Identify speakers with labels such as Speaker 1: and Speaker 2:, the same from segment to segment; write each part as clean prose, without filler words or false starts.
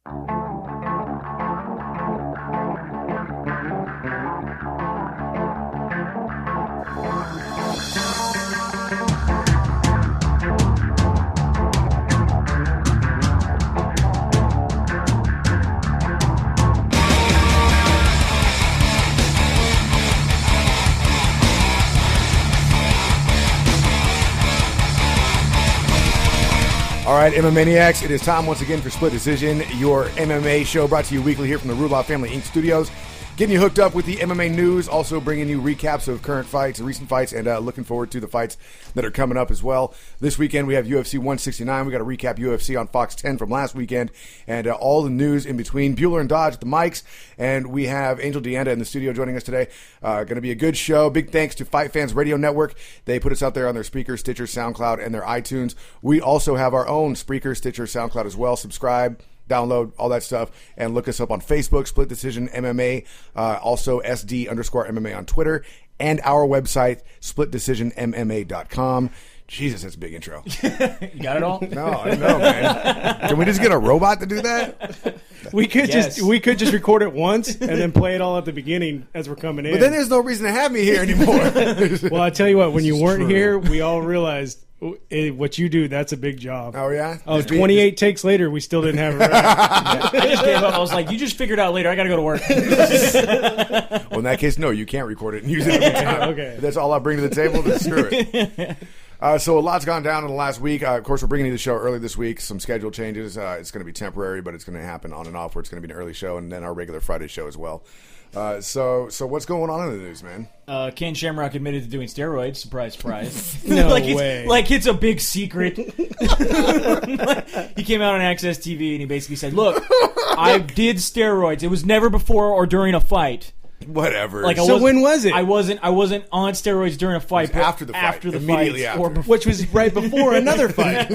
Speaker 1: All right, MMA Maniacs, it is time once again for Split Decision, your MMA show brought to you weekly here from the Rudloff Family Inc. studios. Getting you hooked up with the MMA news, also bringing you recaps of current fights, recent fights, and looking forward to the fights that are coming up as well. This weekend we have UFC 169. We got to recap UFC on Fox 10 from last weekend, and all the news in between. Bueller and Dodge at the mics, and we have Angel Deanda in the studio joining us today. Going to be a good show. Big thanks to Fight Fans Radio Network. They put us out there on their Spreaker, Stitcher, SoundCloud, and their iTunes. We also have our own Spreaker, Stitcher, SoundCloud as well. Subscribe, download, all that stuff, and look us up on Facebook, Split Decision MMA, also SD_MMA on Twitter, and our website, splitdecisionmma.com. Jesus, that's a big intro.
Speaker 2: You got it all?
Speaker 1: No, I don't know, man. Can we just get a robot to do that?
Speaker 3: We could just record it once and then play it all at the beginning as we're coming in.
Speaker 1: But then there's no reason to have me here anymore.
Speaker 3: Well, I tell you what, when you weren't here, we all realized what you do, that's a big job.
Speaker 1: Oh, yeah?
Speaker 3: 28 takes later, we still didn't have it right.
Speaker 2: I just gave up. I was like, you just figure it out later. I got to go to work.
Speaker 1: Well, in that case, no, you can't record it and use it every time.
Speaker 3: Okay.
Speaker 1: If that's all I bring to the table, then screw it. So a lot's gone down in the last week. Of course, we're bringing you the show early this week. Some schedule changes. It's going to be temporary, but it's going to happen on and off where it's going to be an early show and then our regular Friday show as well. So what's going on in the news, man?
Speaker 2: Ken Shamrock admitted to doing steroids. Surprise, surprise.
Speaker 3: No
Speaker 2: way. Like it's a big secret. He came out on Access TV and he basically said, look, I did steroids. It was never before or during a fight.
Speaker 1: Whatever.
Speaker 3: Like, so when was it?
Speaker 2: I wasn't on steroids during a fight. But
Speaker 1: after the fight.
Speaker 2: After the
Speaker 1: Immediately
Speaker 2: fight.
Speaker 1: after.
Speaker 3: Which was right before another fight.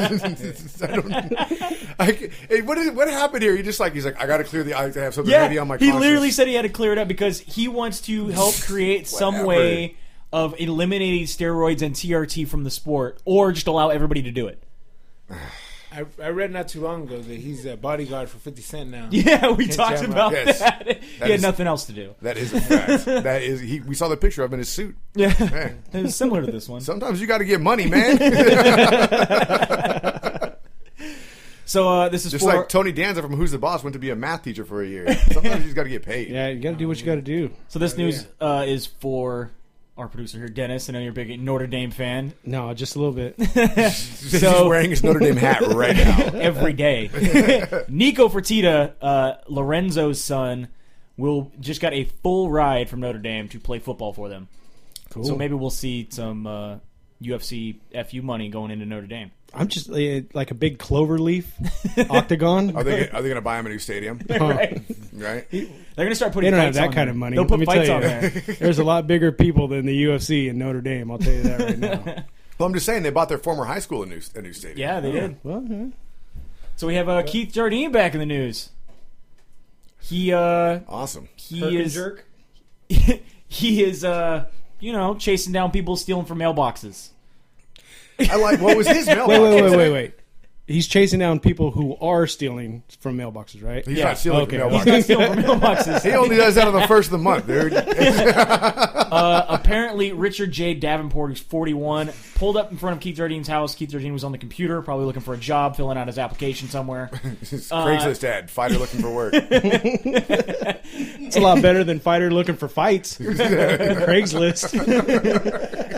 Speaker 1: What happened here? He's like, I got to clear the. I have something
Speaker 2: Yeah,
Speaker 1: ready on my
Speaker 2: he
Speaker 1: conscience.
Speaker 2: literally said he had to clear it up because he wants to help create some way of eliminating steroids and TRT from the sport, or just allow everybody to do it.
Speaker 4: I read not too long ago that he's a bodyguard for 50 Cent now.
Speaker 2: Yeah, we talked about
Speaker 1: Yes.
Speaker 2: that. He had nothing else to do.
Speaker 1: That is a fact. That is. We saw the picture of him in his suit.
Speaker 2: Yeah,
Speaker 1: Man.
Speaker 2: it was similar to this one.
Speaker 1: Sometimes you got to get money, man.
Speaker 2: So this is
Speaker 1: just like Tony Danza from Who's the Boss went to be a math teacher for a year. Sometimes you just got to get paid.
Speaker 3: Yeah, you got to do what you got to do.
Speaker 2: So this news is for our producer here, Dennis. I know you're a big Notre Dame fan.
Speaker 3: No, just a little bit.
Speaker 1: He's wearing his Notre Dame hat right now.
Speaker 2: Every day. Nico Fertitta, Lorenzo's son, just got a full ride from Notre Dame to play football for them.
Speaker 3: Cool.
Speaker 2: So maybe we'll see some UFC FU money going into Notre Dame.
Speaker 3: I'm just like a big clover leaf octagon.
Speaker 1: Are they going to buy him a new stadium?
Speaker 2: Right.
Speaker 1: Right?
Speaker 2: They're going to start putting
Speaker 3: They don't have
Speaker 2: fights
Speaker 3: that
Speaker 2: on
Speaker 3: kind
Speaker 2: there.
Speaker 3: of money.
Speaker 2: They'll
Speaker 3: Let
Speaker 2: put
Speaker 3: me
Speaker 2: fights
Speaker 3: tell
Speaker 2: on
Speaker 3: you,
Speaker 2: there.
Speaker 3: There's a lot bigger people than the UFC in Notre Dame. I'll tell you that right now.
Speaker 1: Well, I'm just saying they bought their former high school a new stadium.
Speaker 2: Yeah, they did.
Speaker 3: Well, yeah.
Speaker 2: So we have Keith Jardine back in the news. He
Speaker 1: Awesome.
Speaker 2: he is chasing down people stealing from mailboxes.
Speaker 1: I like. What was his mailbox?
Speaker 3: Wait. He's chasing down people who are stealing from mailboxes, right?
Speaker 1: He's not stealing from
Speaker 2: He's
Speaker 1: mailboxes.
Speaker 2: not stealing from mailboxes.
Speaker 1: He only does that on the first of the month, dude.
Speaker 2: Apparently, Richard J. Davenport, who's 41, pulled up in front of Keith Jardine's house. Keith Jardine was on the computer, probably looking for a job, filling out his application somewhere.
Speaker 1: Craigslist ad, fighter looking for work.
Speaker 3: It's a lot better than fighter looking for fights. Craigslist.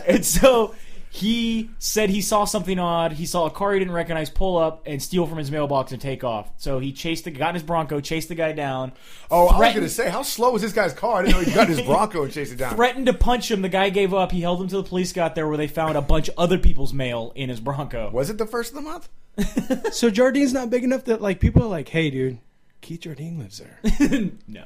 Speaker 2: And so he said he saw something odd. He saw a car he didn't recognize pull up and steal from his mailbox and take off. So he got in his Bronco, chased the guy down.
Speaker 1: Oh, I was going to say, how slow was this guy's car? I didn't know he got in his Bronco and chased it down.
Speaker 2: Threatened to punch him. The guy gave up. He held him till the police got there, where they found a bunch of other people's mail in his Bronco.
Speaker 1: Was it the first of the month?
Speaker 3: So Jardine's not big enough that like people are like, hey, dude, Keith Jardine lives there.
Speaker 2: No.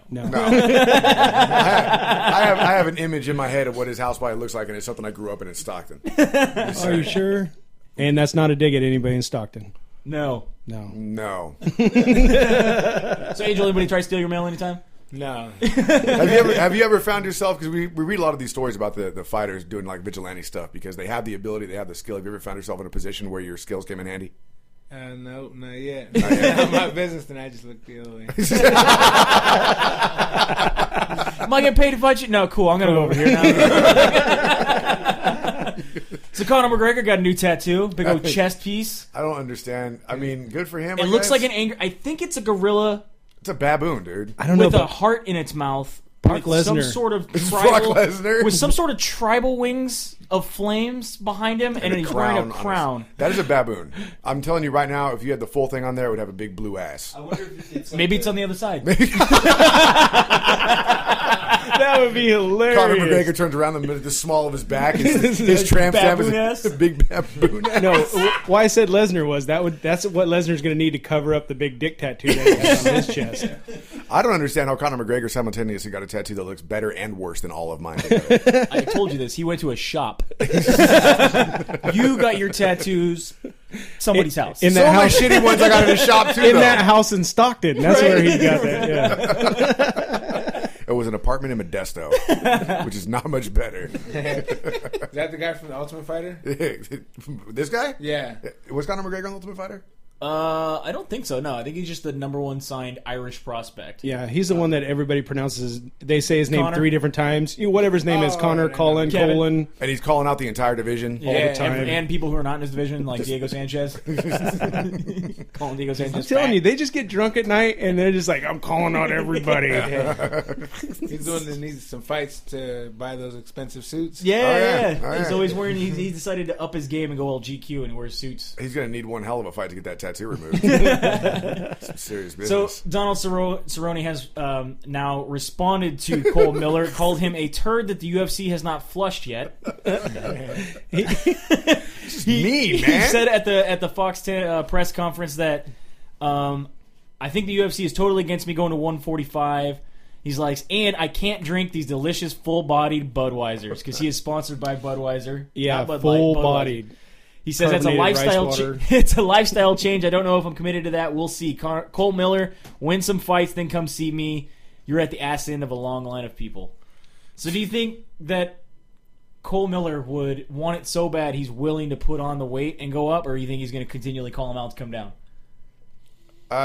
Speaker 1: I have an image in my head of what his house probably looks like, and it's something I grew up in Stockton.
Speaker 3: Are you sure? And that's not a dig at anybody in Stockton.
Speaker 2: No.
Speaker 1: No.
Speaker 2: So, Angel, anybody try to steal your mail anytime?
Speaker 4: No.
Speaker 1: Have you ever found yourself, because we read a lot of these stories about the fighters doing like vigilante stuff because they have the ability, they have the skill. Have you ever found yourself in a position where your skills came in handy?
Speaker 4: No, not yet. I'm my business, then I just look the other way.
Speaker 2: Am I getting paid to fight you? No, cool. I'm gonna go over here now. So Conor McGregor got a new tattoo, big old chest piece.
Speaker 1: I don't understand. I mean, good for him.
Speaker 2: It looks like an angry. I think it's a gorilla.
Speaker 1: It's a baboon, dude.
Speaker 3: I don't know.
Speaker 2: With a heart in its mouth.
Speaker 3: Brock
Speaker 2: With some
Speaker 3: Lesnar.
Speaker 2: sort of
Speaker 1: Brock Lesnar.
Speaker 2: with some sort of tribal wings of flames behind him, and he's wearing a crown.
Speaker 1: That is a baboon. I'm telling you right now, if you had the full thing on there, it would have a big blue ass.
Speaker 4: I wonder if it's like
Speaker 2: Maybe it's on the other side.
Speaker 3: That would be hilarious.
Speaker 1: Conor McGregor turns around the small of his back. His tramp stamp is a big baboon ass.
Speaker 3: No, why I said Lesnar was that's what Lesnar's going to need to cover up the big dick tattoo that he has on his chest.
Speaker 1: I don't understand how Conor McGregor simultaneously got a tattoo that looks better and worse than all of mine together.
Speaker 2: I told you this. He went to a shop. You got your tattoos somebody's house.
Speaker 3: In
Speaker 1: So
Speaker 3: that
Speaker 1: my
Speaker 3: house,
Speaker 1: shitty ones I got in a shop too.
Speaker 3: in
Speaker 1: though.
Speaker 3: that house in Stockton. That's where he got that. Yeah.
Speaker 1: It was an apartment in Modesto, which is not much better.
Speaker 4: Is that the guy from the Ultimate Fighter?
Speaker 1: This guy?
Speaker 4: Yeah.
Speaker 1: Was Conor McGregor on Ultimate Fighter?
Speaker 2: I don't think so. No, I think he's just the number one signed Irish prospect.
Speaker 3: Yeah, he's the one that everybody pronounces. They say his name
Speaker 2: Connor?
Speaker 3: 3 different times. Whatever his name is, Connor, Colin,
Speaker 2: Kevin.
Speaker 3: Colin.
Speaker 1: And he's calling out the entire division.
Speaker 2: Yeah,
Speaker 3: the time.
Speaker 2: And people who are not in his division, like Diego Sanchez. Calling Diego Sanchez.
Speaker 3: I'm telling
Speaker 2: fat.
Speaker 3: you, they just get drunk at night and they're just like, I'm calling out everybody.
Speaker 4: He's the one that needs some fights to buy those expensive suits.
Speaker 2: Yeah,
Speaker 1: Oh, yeah.
Speaker 2: yeah.
Speaker 1: Oh,
Speaker 2: He's
Speaker 1: yeah.
Speaker 2: always wearing. He decided to up his game and go all GQ and wear suits.
Speaker 1: He's going to need one hell of a fight to get that tattoo removed. Some serious
Speaker 2: So
Speaker 1: business.
Speaker 2: Donald Cerrone has now responded to Cole Miller, called him a turd that the UFC has not flushed yet.
Speaker 1: Mean,
Speaker 2: He
Speaker 1: man.
Speaker 2: said at the Fox 10 press conference that I think the UFC is totally against me going to 145. He's like, and I can't drink these delicious full-bodied Budweisers because he is sponsored by Budweiser.
Speaker 3: Yeah,
Speaker 2: not Bud Light,
Speaker 3: full-bodied.
Speaker 2: Budweiser. He says that's a
Speaker 3: Carbonated
Speaker 2: lifestyle.
Speaker 3: rice water.
Speaker 2: It's a lifestyle change. I don't know if I'm committed to that. We'll see. Cole Miller, win some fights, then come see me. You're at the ass end of a long line of people. So do you think that Cole Miller would want it so bad he's willing to put on the weight and go up, or do you think he's going to continually call him out to come down?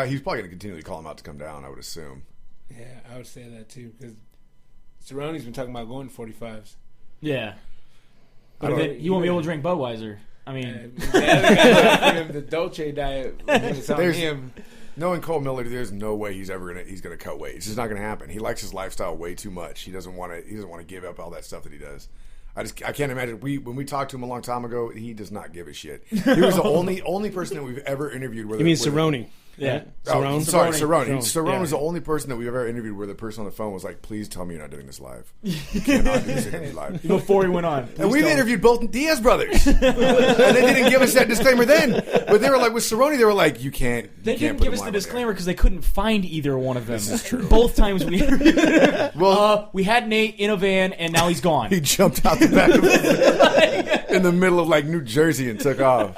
Speaker 1: He's probably going to continually call him out to come down, I would assume.
Speaker 4: Yeah, I would say that too because Cerrone's been talking about going to 45s.
Speaker 2: Yeah. But
Speaker 1: don't-
Speaker 2: then you won't be able to drink Budweiser. I mean,
Speaker 4: The other guy, the Dolce diet, it's on
Speaker 1: There's-
Speaker 4: him.
Speaker 1: Knowing Cole Miller, there's no way he's gonna cut weight. It's just not gonna happen. He likes his lifestyle way too much. He doesn't want to give up all that stuff that he does. I can't imagine. When we talked to him a long time ago, he does not give a shit. He was the only person that we've ever interviewed.
Speaker 3: You mean Cerrone?
Speaker 2: yeah.
Speaker 1: Oh, sorry, Cerrone.
Speaker 3: Cerrone.
Speaker 1: Cerrone
Speaker 3: Yeah.
Speaker 1: was the only person that we've ever interviewed where the person on the phone was like, "Please tell me you're not doing this live. You cannot do this interview live."
Speaker 2: Before he went on.
Speaker 1: And we've interviewed both Diaz brothers, and they didn't give us that disclaimer then. But they were like, with Cerrone, they were like, "You can't."
Speaker 2: They
Speaker 1: you can't
Speaker 2: didn't
Speaker 1: put
Speaker 2: give
Speaker 1: him
Speaker 2: us the
Speaker 1: live on there."
Speaker 2: disclaimer because they couldn't find either one of them. This
Speaker 1: is true.
Speaker 2: Both times we interviewed him.
Speaker 1: Well,
Speaker 2: We had Nate in a van, and now he's gone.
Speaker 1: he jumped out the back of the in the middle of like New Jersey and took off.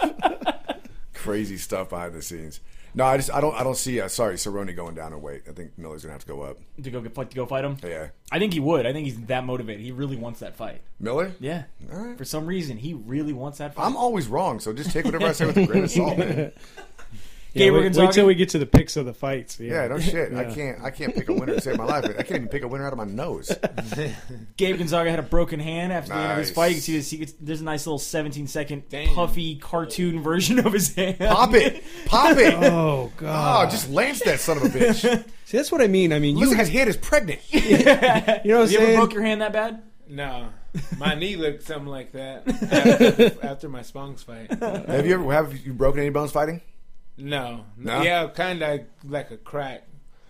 Speaker 1: Crazy stuff behind the scenes. No, I don't see. Cerrone going down in weight. I think Miller's gonna have to go up.
Speaker 2: to go fight him.
Speaker 1: Yeah,
Speaker 2: I think he would. I think he's that motivated. He really wants that fight.
Speaker 1: Miller.
Speaker 2: Yeah.
Speaker 1: All right.
Speaker 2: For some reason, he really wants that fight.
Speaker 1: I'm always wrong, so just take whatever I say with a grain of salt, man.
Speaker 3: Yeah,
Speaker 2: Gabriel
Speaker 3: wait
Speaker 2: Gonzaga?
Speaker 3: till we get to the picks of the fights.
Speaker 1: Yeah, no shit.
Speaker 3: Yeah.
Speaker 1: I can't pick a winner to save my life. I can't even pick a winner out of my nose.
Speaker 2: Gabe Gonzaga had a broken hand after the end of his
Speaker 1: Nice.
Speaker 2: fight. You can see this. There's a nice little 17-second
Speaker 4: Damn.
Speaker 2: puffy cartoon version of his hand.
Speaker 1: Pop it.
Speaker 3: Oh
Speaker 1: Oh,
Speaker 3: god.
Speaker 1: just lance that son of a bitch.
Speaker 3: See, that's what I mean. I mean,
Speaker 1: Looks like his hand is pregnant.
Speaker 3: you know what I'm
Speaker 2: Have you ever
Speaker 3: saying?
Speaker 2: broke your hand that bad?
Speaker 4: No, my knee looked something like that after my Spongs fight.
Speaker 1: Have you broken any bones fighting?
Speaker 4: No,
Speaker 1: No?
Speaker 4: yeah, kind of like a crack.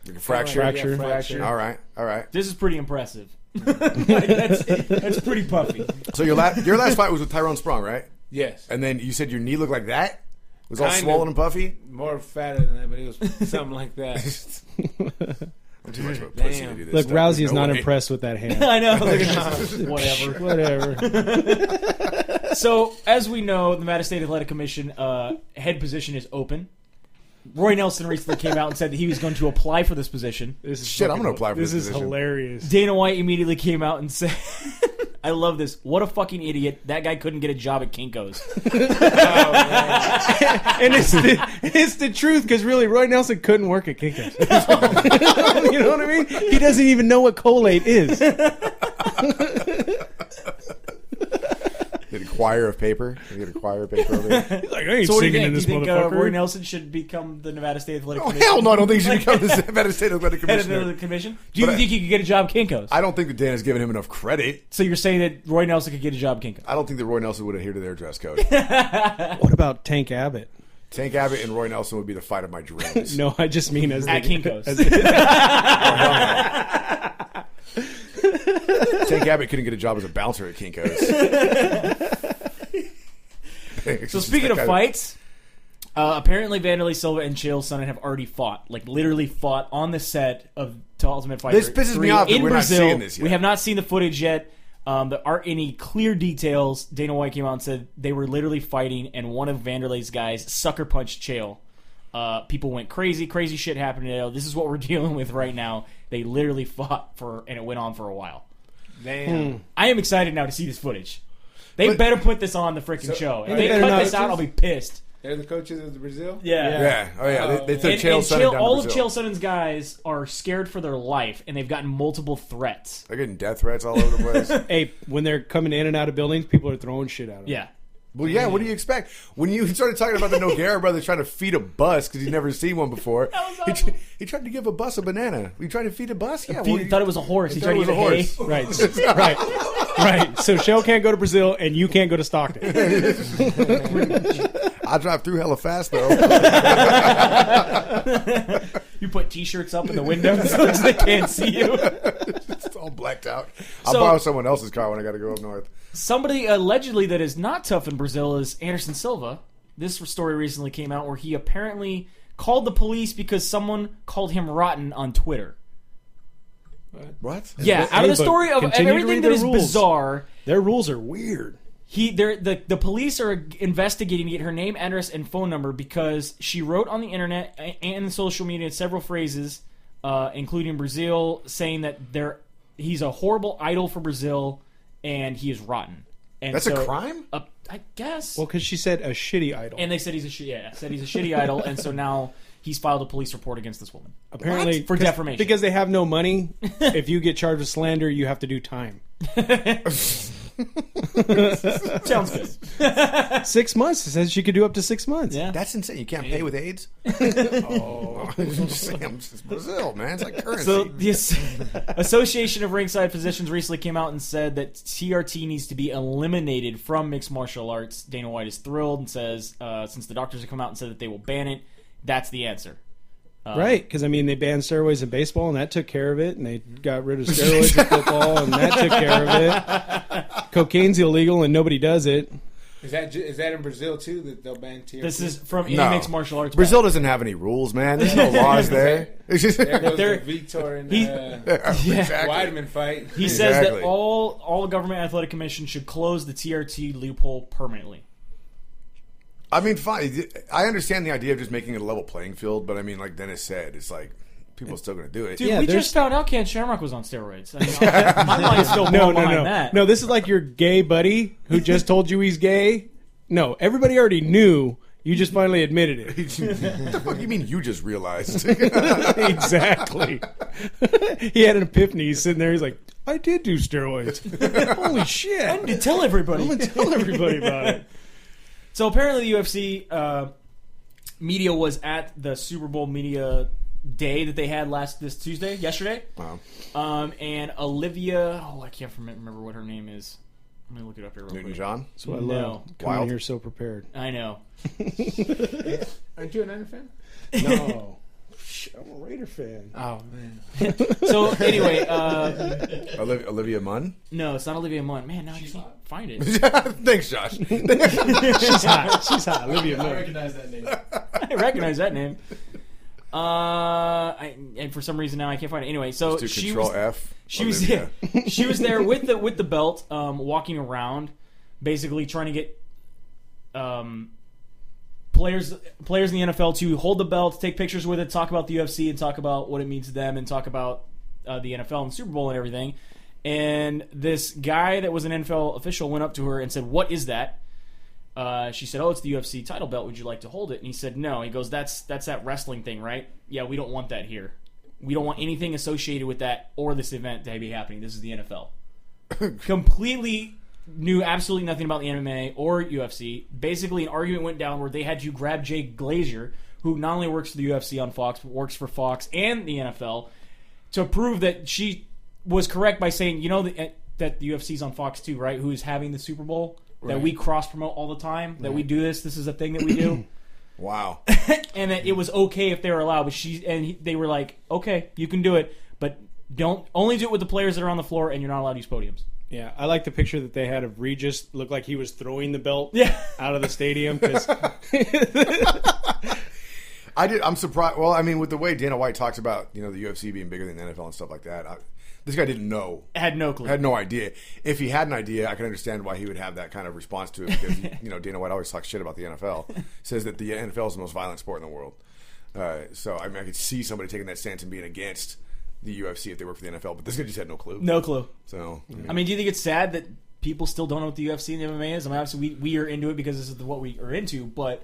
Speaker 1: Like a fracture?
Speaker 3: Fracture.
Speaker 4: Yeah, fracture.
Speaker 1: All right.
Speaker 2: This is pretty impressive. that's pretty puffy.
Speaker 1: So your last fight was with Tyrone Sprong, right?
Speaker 4: Yes,
Speaker 1: And then you said your knee looked like that? It was all
Speaker 4: Kind of.
Speaker 1: swollen and puffy?
Speaker 4: more fatter than that, but it was something like that.
Speaker 1: I'm too much of a pussy to
Speaker 4: Damn.
Speaker 1: do this
Speaker 3: Look,
Speaker 1: stuff.
Speaker 3: Rousey
Speaker 1: There's
Speaker 3: is
Speaker 1: no
Speaker 3: not
Speaker 1: way.
Speaker 3: impressed with that hand.
Speaker 2: I know. Look at
Speaker 3: Whatever.
Speaker 2: So, as we know, the Nevada State Athletic Commission head position is open. Roy Nelson recently came out and said that he was going to apply for this position.
Speaker 3: This is
Speaker 1: Shit, I'm
Speaker 3: fucking-
Speaker 1: gonna apply for this
Speaker 3: is
Speaker 1: position.
Speaker 3: hilarious.
Speaker 2: Dana White immediately came out and said, I love this. What a fucking idiot. That guy couldn't get a job at Kinko's.
Speaker 3: And it's the truth, because really, Roy Nelson couldn't work at Kinko's. You know what I mean? He doesn't even know what collate is.
Speaker 1: Get a choir of paper. You get a choir of paper over there.
Speaker 3: He's like, I ain't
Speaker 2: So what do you
Speaker 3: singing in
Speaker 2: think?
Speaker 3: this
Speaker 2: Do you think
Speaker 3: motherfucker.
Speaker 2: Roy Nelson should become the Nevada State Athletic
Speaker 1: Oh,
Speaker 2: Commission?
Speaker 1: hell no. I don't think he should become the Nevada State Athletic
Speaker 2: Head of
Speaker 1: Commissioner.
Speaker 2: the commission? Do you
Speaker 1: But
Speaker 2: think he could get a job at Kinko's?
Speaker 1: I don't think that Dan has given him enough credit.
Speaker 2: So you're saying that Roy Nelson could get a job at Kinko's?
Speaker 1: I don't think that Roy Nelson would adhere to their dress code.
Speaker 3: What about Tank Abbott?
Speaker 1: Tank Abbott and Roy Nelson would be the fight of my dreams.
Speaker 3: No, I just mean as
Speaker 2: At
Speaker 3: the,
Speaker 2: Kinko's.
Speaker 1: Tank Abbott couldn't get a job as a bouncer at Kinko's.
Speaker 2: So speaking of fights, apparently Vanderlei Silva and Chael Sonnen have already fought, like literally fought on the set of Ultimate Fighter.
Speaker 1: This pisses
Speaker 2: 3
Speaker 1: me off that
Speaker 2: in
Speaker 1: we're not
Speaker 2: Brazil.
Speaker 1: seeing this yet.
Speaker 2: We have not seen the footage yet. There aren't any clear details. Dana White came out and said they were literally fighting, and one of Vanderlei's guys sucker punched Chael. People went crazy. Crazy shit happened today. This is what we're dealing with right now. They literally fought and it went on for a while.
Speaker 4: Damn.
Speaker 2: I am excited now to see this footage. They better put this on the freaking show. If they
Speaker 3: better
Speaker 2: cut
Speaker 3: not.
Speaker 2: this out, I'll be pissed.
Speaker 4: They're the coaches of the Brazil?
Speaker 1: Yeah. Oh, yeah. They took
Speaker 2: And
Speaker 1: Chael Sonnen down
Speaker 2: all
Speaker 1: to
Speaker 2: of
Speaker 1: Brazil.
Speaker 2: Chael Sonnen's guys are scared for their life, and they've gotten multiple threats.
Speaker 1: They're getting death threats all over the place.
Speaker 3: Hey, when they're coming in and out of buildings, people are throwing shit at them.
Speaker 2: Yeah.
Speaker 1: Well, yeah, what do you expect? When you started talking about the Nogueira brothers trying to feed a bus because he'd never seen one before, he tried to give a bus a banana. You tried to feed a bus? Yeah,
Speaker 2: He thought it was a horse. He
Speaker 1: thought
Speaker 2: tried
Speaker 1: it
Speaker 2: to
Speaker 1: was
Speaker 2: give
Speaker 1: a
Speaker 2: it
Speaker 1: horse.
Speaker 2: hay.
Speaker 3: Right. So Shell can't go to Brazil, and you can't go to Stockton.
Speaker 1: I drive through hella fast, though.
Speaker 2: You put T-shirts up in the windows so they can't see you.
Speaker 1: It's all blacked out. I'll
Speaker 2: So-
Speaker 1: borrow someone else's car when I got to go up north.
Speaker 2: Somebody allegedly that is not tough in Brazil is Anderson Silva. This story recently came out where he apparently called the police because someone called him rotten on Twitter.
Speaker 1: What?
Speaker 2: Yeah, out of the
Speaker 3: but
Speaker 2: story of
Speaker 3: continue to
Speaker 2: everything
Speaker 3: read
Speaker 2: that
Speaker 3: their
Speaker 2: is
Speaker 3: rules.
Speaker 2: bizarre,
Speaker 3: Their rules are weird.
Speaker 2: the police are investigating to get her name, address, and phone number because she wrote on the internet and social media several phrases, including Brazil, saying that he's a horrible idol for Brazil and he is rotten. And
Speaker 1: That's a crime?
Speaker 2: I guess.
Speaker 3: Well, because she said a shitty idol.
Speaker 2: And they said he's a shitty idol, and so now he's filed a police report against this woman.
Speaker 3: Apparently,
Speaker 2: For defamation.
Speaker 3: Because they have no money. If you get charged with slander, you have to do time.
Speaker 2: Sounds good.
Speaker 3: 6 months. It says she could do up to 6 months.
Speaker 2: Yeah.
Speaker 1: That's insane. You can't pay with AIDS? I'm just saying, it's Brazil, man. It's like currency.
Speaker 2: So the Association of Ringside Physicians recently came out and said that TRT needs to be eliminated from mixed martial arts. Dana White is thrilled and says, since the doctors have come out and said that they will ban it, that's the answer.
Speaker 3: Right, because I mean they banned steroids in baseball and that took care of it, and they got rid of steroids in football and that took care of it. Cocaine's illegal and nobody does it.
Speaker 4: Is that in Brazil too that they'll ban TRT?
Speaker 2: This is from any
Speaker 1: No.
Speaker 2: mixed martial arts.
Speaker 1: Brazil doesn't have any rules, man. There's no laws there. It's just,
Speaker 4: There goes
Speaker 2: They're-
Speaker 4: the Vitor and
Speaker 1: exactly.
Speaker 4: Weidman fight.
Speaker 2: He says
Speaker 1: Exactly.
Speaker 2: that all government athletic commissions should close the TRT loophole permanently.
Speaker 1: I mean, fine. I understand the idea of just making it a level playing field, but I mean, like Dennis said, it's like people are still going to do it.
Speaker 2: Dude,
Speaker 3: Yeah,
Speaker 2: we
Speaker 3: there's-
Speaker 2: just found out Ken Shamrock was on steroids. I mean, my mind's still blown behind that.
Speaker 3: No, this is like your gay buddy who just told you he's gay. No, everybody already knew. You just finally admitted it.
Speaker 1: What the fuck you mean you just realized?
Speaker 3: Exactly. He had an epiphany. He's sitting there. He's like, I did do steroids. Holy shit.
Speaker 2: I need to tell everybody.
Speaker 3: I'm going to tell everybody about it.
Speaker 2: So apparently the UFC media was at the Super Bowl media day that they had yesterday.
Speaker 1: Wow.
Speaker 2: And Olivia, I can't remember what her name is. Let me look it up here real
Speaker 1: Newton
Speaker 2: quick.
Speaker 1: John?
Speaker 3: That's what I
Speaker 2: No.
Speaker 3: love. Coming
Speaker 1: Wild.
Speaker 3: here so prepared.
Speaker 2: I know.
Speaker 4: Aren't you a Niner fan?
Speaker 3: No. I'm a Raider fan.
Speaker 4: Oh man.
Speaker 2: So anyway,
Speaker 1: Olivia Munn?
Speaker 2: no, it's not Olivia Munn. Man, now I can't find it.
Speaker 1: Thanks, Josh.
Speaker 3: She's hot. She's hot. Olivia
Speaker 5: I
Speaker 3: Munn.
Speaker 5: recognize that name.
Speaker 2: I recognize that name. And for some reason now I can't find it. Anyway, so
Speaker 1: To
Speaker 2: she
Speaker 1: control
Speaker 2: was
Speaker 1: F.
Speaker 2: she was
Speaker 1: Olivia.
Speaker 2: she was there with the belt, walking around, basically trying to get players in the NFL to hold the belt, take pictures with it, talk about the UFC, and talk about what it means to them, and talk about the NFL and the Super Bowl and everything. And this guy that was an NFL official went up to her and said, "What is that?" She said, "Oh, it's the UFC title belt. Would you like to hold it?" And he said, "No." He goes, "That's that wrestling thing, right? Yeah, we don't want that here. We don't want anything associated with that or this event to be happening. This is the NFL." Completely knew absolutely nothing about the MMA or UFC. Basically, an argument went down where they had to grab Jay Glazer, who not only works for the UFC on Fox, but works for Fox and the NFL, to prove that she was correct by saying, that the UFC's on Fox too, right? Who is having the Super Bowl? Right. That we cross-promote all the time? That we do this? This is a thing that we do?
Speaker 1: Wow.
Speaker 2: And that it was okay if they were allowed, but they were like, okay, you can do it, but don't only do it with the players that are on the floor, and you're not allowed to use podiums.
Speaker 3: Yeah, I like the picture that they had of Regis. Looked like he was throwing the belt out of the stadium.
Speaker 1: I'm surprised. Well, I mean, with the way Dana White talks about the UFC being bigger than the NFL and stuff like that, this guy didn't know.
Speaker 2: Had no clue.
Speaker 1: Had no idea. If he had an idea, I can understand why he would have that kind of response to it, because Dana White always talks shit about the NFL. Says that the NFL is the most violent sport in the world. So I mean, I could see somebody taking that stance and being against the UFC if they work for the NFL, but this guy just had no clue.
Speaker 2: No clue.
Speaker 1: So
Speaker 2: I mean, do you think it's sad that people still don't know what the UFC and the MMA is? I mean, obviously we are into it because this is what we are into, but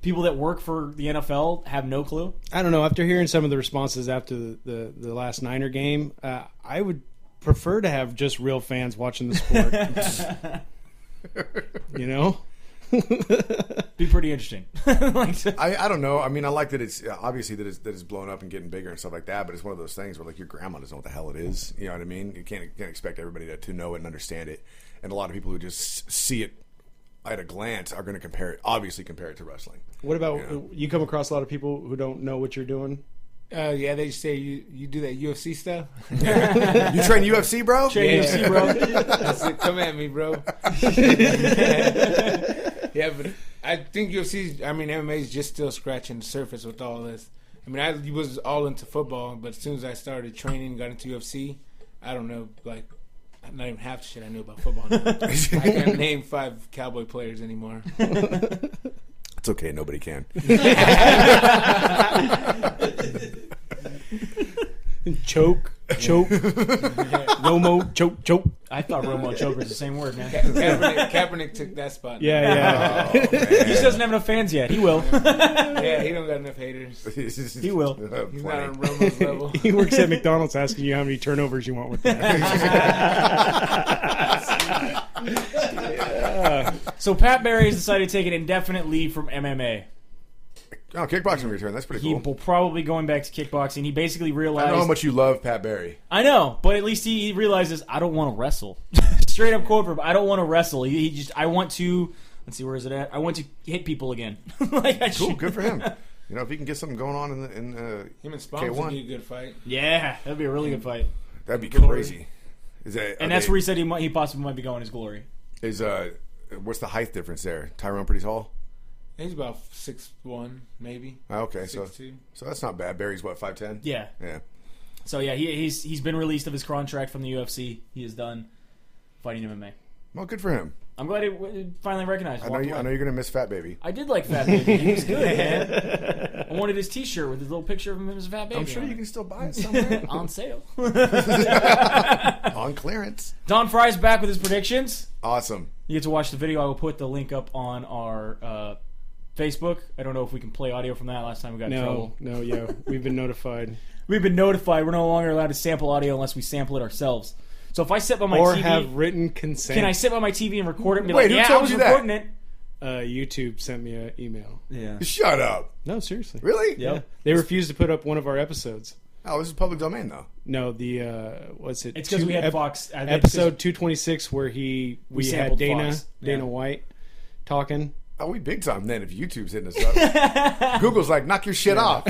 Speaker 2: people that work for the NFL have no clue?
Speaker 3: I don't know. After hearing some of the responses after the last Niner game, I would prefer to have just real fans watching the sport.
Speaker 2: Be pretty interesting.
Speaker 1: I don't know. I mean, I like that it's obviously that it's blown up and getting bigger and stuff like that, but it's one of those things where your grandma doesn't know what the hell it is. You know what I mean? You can't expect everybody to know it and understand it. And a lot of people who just see it at a glance are going to compare it to wrestling.
Speaker 3: What about you come across a lot of people who don't know what you're doing?
Speaker 4: Yeah, they say you do that UFC stuff.
Speaker 1: You train UFC, bro?
Speaker 2: UFC, bro.
Speaker 4: I said, come at me, bro. Yeah, but I think MMA is just still scratching the surface with all this. I mean, I was all into football, but as soon as I started training, got into UFC, I don't know, not even half the shit I knew about football now. I can't name 5 Cowboy players anymore.
Speaker 1: It's okay, nobody can.
Speaker 3: Choke. Romo, choke.
Speaker 2: I thought Romo choke was the same word, man.
Speaker 4: Kaepernick took that spot.
Speaker 3: Yeah.
Speaker 1: Oh,
Speaker 2: He just doesn't have enough fans yet. He will.
Speaker 4: Yeah, he don't got enough haters.
Speaker 2: He will.
Speaker 4: He's not on Romo's level.
Speaker 3: He works at McDonald's asking you how many turnovers you want with that.
Speaker 2: So Pat Barry has decided to take an indefinite leave from MMA.
Speaker 1: Oh, kickboxing return. That's pretty
Speaker 2: He
Speaker 1: cool.
Speaker 2: will probably going back to kickboxing. He basically realized...
Speaker 1: I know how much you love Pat Barry.
Speaker 2: I know, but at least he realizes, I don't want to wrestle. Straight up quote from him, I don't want to wrestle. I want to... Let's see, where is it at? I want to hit people again.
Speaker 1: Cool, good for him. If he can get something going on in
Speaker 4: him and Spence
Speaker 1: K1.
Speaker 4: would be a good fight.
Speaker 2: Yeah, that'd be a really good fight.
Speaker 1: That'd be crazy.
Speaker 2: That's where he said he possibly might be going his glory.
Speaker 1: What's the height difference there? Tyrone pretty tall?
Speaker 4: He's about 6'1", maybe.
Speaker 1: Okay,
Speaker 4: 6'2".
Speaker 1: So that's not bad. Barry's what, 5'10"?
Speaker 2: Yeah. So yeah, he's been released of his contract from the UFC. He is done fighting MMA.
Speaker 1: Well, good for him.
Speaker 2: I'm glad he finally recognized.
Speaker 1: I know you're going to miss Fat Baby.
Speaker 2: I did like Fat Baby. He was good, man. I wanted his T-shirt with his little picture of him as a Fat Baby.
Speaker 1: I'm sure you can still buy it somewhere.
Speaker 2: On sale.
Speaker 1: On clearance.
Speaker 2: Don Fry's back with his predictions.
Speaker 1: Awesome.
Speaker 2: You get to watch the video. I will put the link up on our Facebook. I don't know if we can play audio from that. Last time we got in trouble.
Speaker 3: No, yeah. We've been notified.
Speaker 2: We've been notified. We're no longer allowed to sample audio unless we sample it ourselves. So if I sit by my
Speaker 3: or
Speaker 2: TV...
Speaker 3: have written consent.
Speaker 2: Can I sit by my TV and record it and be
Speaker 1: Wait,
Speaker 2: like,
Speaker 1: who
Speaker 2: yeah,
Speaker 1: told
Speaker 2: I was
Speaker 1: you that?
Speaker 2: recording it?
Speaker 3: YouTube sent me an email.
Speaker 2: Yeah.
Speaker 1: Shut up.
Speaker 3: No, seriously.
Speaker 1: Really?
Speaker 2: Yep.
Speaker 3: Yeah. They refused to put up one of our episodes.
Speaker 1: Oh, this is public domain, though.
Speaker 3: No, the what's it?
Speaker 2: It's because we had Fox.
Speaker 3: Episode 226 where we had
Speaker 2: sampled
Speaker 3: Dana
Speaker 2: Fox.
Speaker 3: White talking.
Speaker 1: Oh, we big time then if YouTube's hitting us up. Google's like, knock your shit off.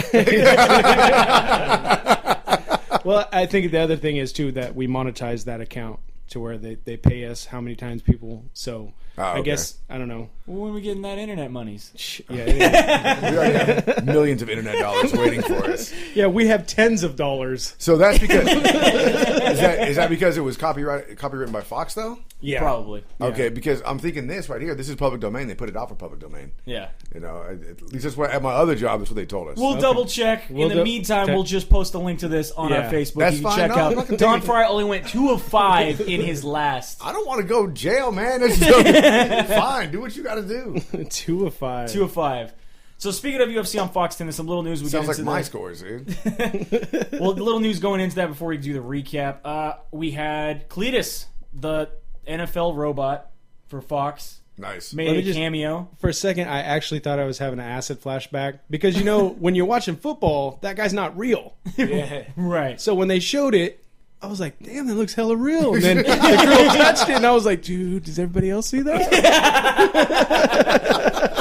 Speaker 3: Well, I think the other thing is, too, that we monetize that account to where they pay us how many times people. So
Speaker 1: Oh, okay.
Speaker 3: I guess, I don't know.
Speaker 2: When are we getting that internet monies?
Speaker 3: Yeah,
Speaker 1: We already have millions of internet dollars waiting for us.
Speaker 3: yeah, we have tens of dollars.
Speaker 1: So that's because is that because it was copywritten by Fox though?
Speaker 3: Yeah.
Speaker 2: Probably.
Speaker 1: Okay, because I'm thinking this right here. This is public domain. They put it out for public domain.
Speaker 2: Yeah.
Speaker 1: You know, at least that's what at my other job. That's what they told us.
Speaker 2: We'll double check. In the meantime, we'll just post a link to this on our Facebook.
Speaker 1: That's
Speaker 2: you can
Speaker 1: fine.
Speaker 2: check
Speaker 1: No, I'm not
Speaker 2: out.
Speaker 1: gonna
Speaker 2: Don
Speaker 1: take it.
Speaker 2: Frye only went 2 of 5 in his last.
Speaker 1: I don't want to go to jail, man. That's fine. Do what you got to do.
Speaker 3: 2 of 5.
Speaker 2: 2 of 5. So speaking of UFC on Fox 10, there's some little news. We
Speaker 1: Sounds
Speaker 2: get
Speaker 1: like
Speaker 2: into
Speaker 1: my
Speaker 2: the-
Speaker 1: scores, dude.
Speaker 2: Well, little news going into that before we do the recap. We had Cletus, the NFL robot for Fox,
Speaker 1: Nice.
Speaker 3: Let
Speaker 2: made
Speaker 3: me
Speaker 2: a
Speaker 3: just-
Speaker 2: cameo.
Speaker 3: For a second, I actually thought I was having an acid flashback. Because, when you're watching football, that guy's not real.
Speaker 4: Yeah.
Speaker 2: Right.
Speaker 3: So when they showed it, I was like, damn, that looks hella real. And then the girl touched it, and I was like, dude, does everybody else see that?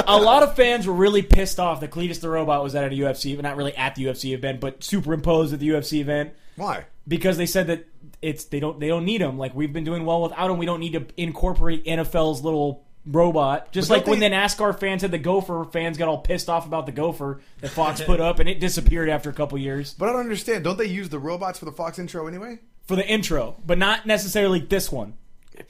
Speaker 2: A lot of fans were really pissed off that Cletus the robot was at a UFC, but not really at the UFC event, but superimposed at the UFC event
Speaker 1: Why?
Speaker 2: because they said that they don't need him. Like, we've been doing well without him. We don't need to incorporate NFL's little robot. Just
Speaker 1: But
Speaker 2: like
Speaker 1: don't
Speaker 2: when the NASCAR fans had the Gopher, fans got all pissed off about the Gopher that Fox put up, and it disappeared after a couple years
Speaker 1: But I don't understand. Don't they use the robots for the Fox intro anyway?
Speaker 2: for the intro, but not necessarily this one.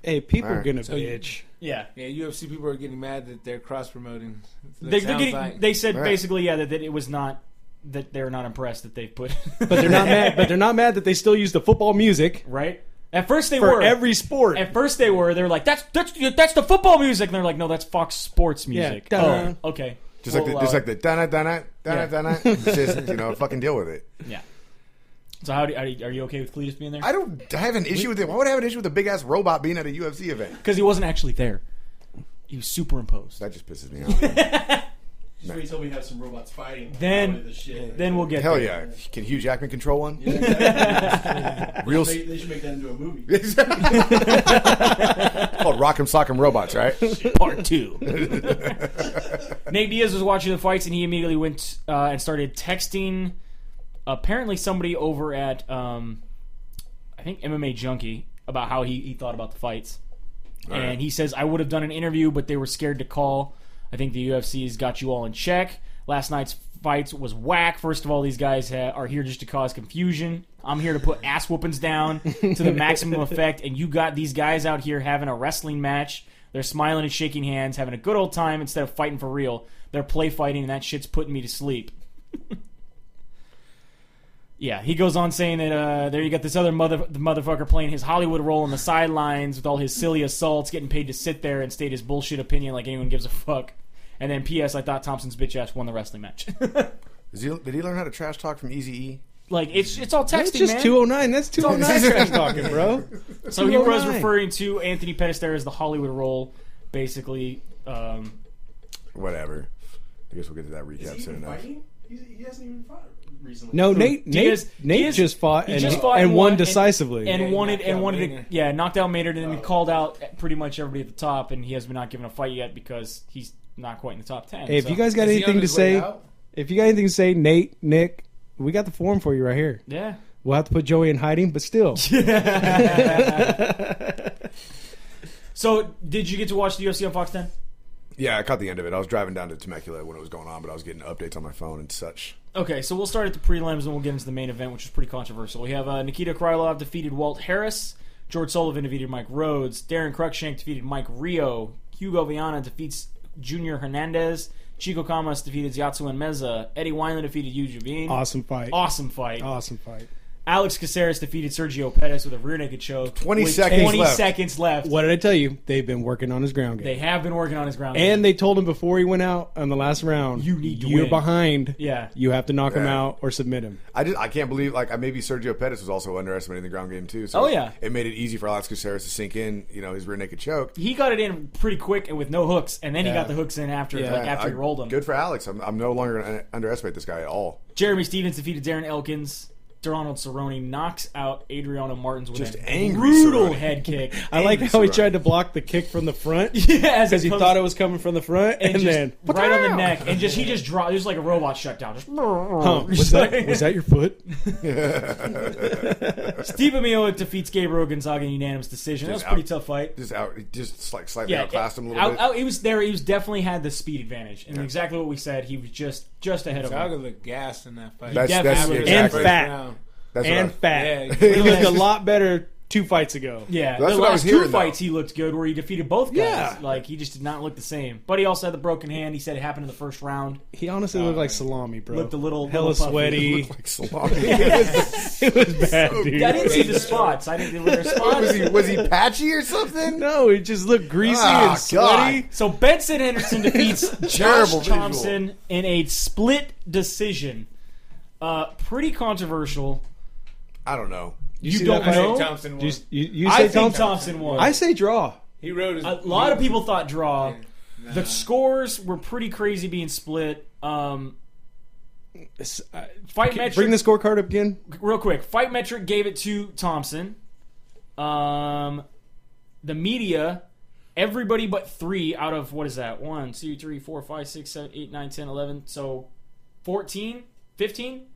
Speaker 3: Hey, people are
Speaker 1: Alright.
Speaker 3: going to
Speaker 4: So
Speaker 3: bitch.
Speaker 2: Yeah.
Speaker 4: Yeah, UFC people are getting mad that they're cross promoting.
Speaker 2: They said
Speaker 1: Right.
Speaker 2: basically, that it was not, that they're not impressed that they put
Speaker 3: But they're not mad. But they're not mad that they still use the football music
Speaker 2: right. At first they
Speaker 3: for
Speaker 2: were
Speaker 3: every sport.
Speaker 2: At first they were. They're like, that's the football music. And they're like, no, that's Fox Sports music.
Speaker 3: Yeah.
Speaker 2: Oh, okay.
Speaker 1: Just like the dana dana dana dana. Just fucking deal with it.
Speaker 2: Yeah. So are you okay with Cletus being there?
Speaker 1: I don't have an issue with it. Why would I have an issue with a big ass robot being at a UFC event?
Speaker 2: Because he wasn't actually there. He was superimposed.
Speaker 1: That just pisses me off.
Speaker 5: Just wait till we have some robots fighting.
Speaker 2: Then-
Speaker 5: Probably the shit.
Speaker 2: Then we'll get
Speaker 1: Hell
Speaker 2: there.
Speaker 1: yeah! Can Hugh Jackman control one? Real
Speaker 5: They should make that into a movie.
Speaker 1: called Rock'em Sock'em Robots, right?
Speaker 2: Part 2. Nate Diaz was watching the fights and he immediately went and started texting apparently somebody over at I think MMA Junkie about how he thought about the fights.
Speaker 1: All right.
Speaker 2: And he says, I would have done an interview, but they were scared to call. I think the UFC's got you all in check. Last night's fights was whack. First of all, these guys are here just to cause confusion. I'm here to put ass whoopings down to the maximum effect, and you got these guys out here having a wrestling match. They're smiling and shaking hands, having a good old time instead of fighting for real. They're play fighting, and that shit's putting me to sleep. Yeah, he goes on saying that there you got this other motherfucker playing his Hollywood role on the sidelines with all his silly assaults, getting paid to sit there and state his bullshit opinion like anyone gives a fuck. And then P.S. I thought Thompson's bitch ass won the wrestling match.
Speaker 1: Did he learn how to trash talk from Eazy-E?
Speaker 2: Like, it's all texting,
Speaker 3: That's just
Speaker 2: man.
Speaker 3: 209. That's 209 trash talking, bro.
Speaker 2: So he was
Speaker 3: 209.
Speaker 2: referring to Anthony Pettis there as the Hollywood role, basically.
Speaker 1: Whatever. I guess we'll get to that recap
Speaker 5: Is he
Speaker 1: soon
Speaker 5: even
Speaker 1: enough.
Speaker 5: fighting? He hasn't even fought recently.
Speaker 3: No, Nate
Speaker 2: Diaz
Speaker 3: just fought
Speaker 2: he
Speaker 3: and,
Speaker 2: just fought
Speaker 3: and won
Speaker 2: and-
Speaker 3: decisively.
Speaker 2: and
Speaker 4: Yeah, he
Speaker 2: wanted
Speaker 4: knocked out
Speaker 2: to
Speaker 4: Maynard.
Speaker 2: knocked out Maynard, and then he called out pretty much everybody at the top, and he has been not given a fight yet because he's not quite in the top 10.
Speaker 3: Hey, if
Speaker 2: so-
Speaker 3: you guys got
Speaker 4: Is he on
Speaker 3: anything to
Speaker 4: his way
Speaker 3: say,
Speaker 4: out?
Speaker 3: if you got anything to say, Nate, Nick, we got the forum for you right here.
Speaker 2: yeah.
Speaker 3: We'll have to put Joey in hiding, but still.
Speaker 2: So, did you get to watch the UFC on Fox 10?
Speaker 1: Yeah, I caught the end of it. I was driving down to Temecula when it was going on, but I was getting updates on my phone and such.
Speaker 2: Okay, so we'll start at the prelims and we'll get into the main event, which is pretty controversial. We have Nikita Krylov defeated Walt Harris. George Sullivan defeated Mike Rhodes. Darren Cruikshank defeated Mike Rio. Hugo Viana defeats Junior Hernandez. Chico Camas defeated Yatsu and Meza. Eddie Wineland defeated Yu Javine.
Speaker 3: Awesome fight.
Speaker 2: Awesome fight.
Speaker 3: Awesome fight.
Speaker 2: Alex Caceres defeated Sergio Pettis with a rear naked choke.
Speaker 1: 20
Speaker 2: with
Speaker 1: seconds
Speaker 2: 20
Speaker 1: left.
Speaker 2: seconds left.
Speaker 3: What did I tell you? They've been working on his ground game.
Speaker 2: They have been working on his ground
Speaker 3: And
Speaker 2: game.
Speaker 3: they told him before he went out on the last round,
Speaker 2: You need to
Speaker 3: you're
Speaker 2: win.
Speaker 3: behind.
Speaker 2: Yeah.
Speaker 3: You have to knock him
Speaker 1: Yeah.
Speaker 3: out or submit him.
Speaker 1: I can't believe, maybe Sergio Pettis was also underestimating the ground game, too. So
Speaker 2: Oh, yeah.
Speaker 1: It made it easy for Alex Caceres to sink in, his rear naked choke.
Speaker 2: He got it in pretty quick and with no hooks, and then he
Speaker 3: Yeah.
Speaker 2: got the hooks in after
Speaker 1: Yeah,
Speaker 2: he rolled him.
Speaker 1: Good for Alex. I'm no longer going to underestimate this guy at all.
Speaker 2: Jeremy Stevens defeated Darren Elkins. Donald Cerrone knocks out Adriano Martins with
Speaker 1: Just
Speaker 2: a
Speaker 1: angry
Speaker 2: brutal
Speaker 1: Cerrone.
Speaker 2: head kick.
Speaker 3: I like how he
Speaker 1: Cerrone.
Speaker 3: tried to block the kick from the front
Speaker 2: Yeah,
Speaker 3: because he thought it was coming from the front, and
Speaker 2: just
Speaker 3: then
Speaker 2: right on the neck, and he just dropped. It was like a robot shutdown. Just
Speaker 3: was that your foot?
Speaker 2: Steve Miocic defeats Gabriel Gonzaga in unanimous decision. That was a pretty tough fight.
Speaker 1: Just like slightly outclassed him a little bit.
Speaker 2: He was there. He was definitely had the speed advantage, and exactly what we said. He was just ahead of
Speaker 4: Gonzaga
Speaker 2: him.
Speaker 4: looked gassed in that fight.
Speaker 1: That's
Speaker 2: definitely
Speaker 1: exactly
Speaker 3: And
Speaker 4: First
Speaker 3: fat.
Speaker 4: round.
Speaker 1: That's
Speaker 3: And
Speaker 1: what
Speaker 3: fat.
Speaker 4: Yeah,
Speaker 3: He looked a lot better 2 fights ago.
Speaker 2: Yeah,
Speaker 1: That's
Speaker 2: the
Speaker 1: what I was
Speaker 2: last 2
Speaker 1: hearing, though.
Speaker 2: fights he looked good, where he defeated both guys.
Speaker 3: Yeah.
Speaker 2: Like he just did not look the same. But he also had the broken hand. He said it happened in the first round.
Speaker 3: He honestly looked like salami, bro.
Speaker 2: Looked a little
Speaker 3: hella
Speaker 2: little puffy.
Speaker 3: sweaty.
Speaker 1: looked like salami.
Speaker 3: It was bad, dude.
Speaker 2: I didn't see the spots. I didn't see the spots.
Speaker 1: was he patchy or something?
Speaker 3: No, he just looked greasy
Speaker 1: Ah,
Speaker 3: and sweaty.
Speaker 1: God.
Speaker 2: So Benson Henderson defeats
Speaker 1: Terrible
Speaker 2: Josh
Speaker 1: visual.
Speaker 2: Thompson in a split decision. Pretty controversial.
Speaker 1: I don't know.
Speaker 2: You
Speaker 3: see
Speaker 2: don't
Speaker 3: that fight?
Speaker 2: know?
Speaker 4: Thompson won.
Speaker 3: You
Speaker 2: I
Speaker 3: say
Speaker 2: think
Speaker 3: Thompson?
Speaker 2: Thompson won.
Speaker 3: I say draw.
Speaker 4: He wrote his.
Speaker 2: A lot of people thought draw.
Speaker 4: Nah.
Speaker 2: The scores were pretty crazy being split. Fight metric.
Speaker 3: Bring the scorecard up again.
Speaker 2: Real quick. Fight metric gave it to Thompson. The media, everybody but 3 out of, what is that? 1, 2, 3, 4, 5, 6, 7, 8, 9, 10, 11. So 14, 15?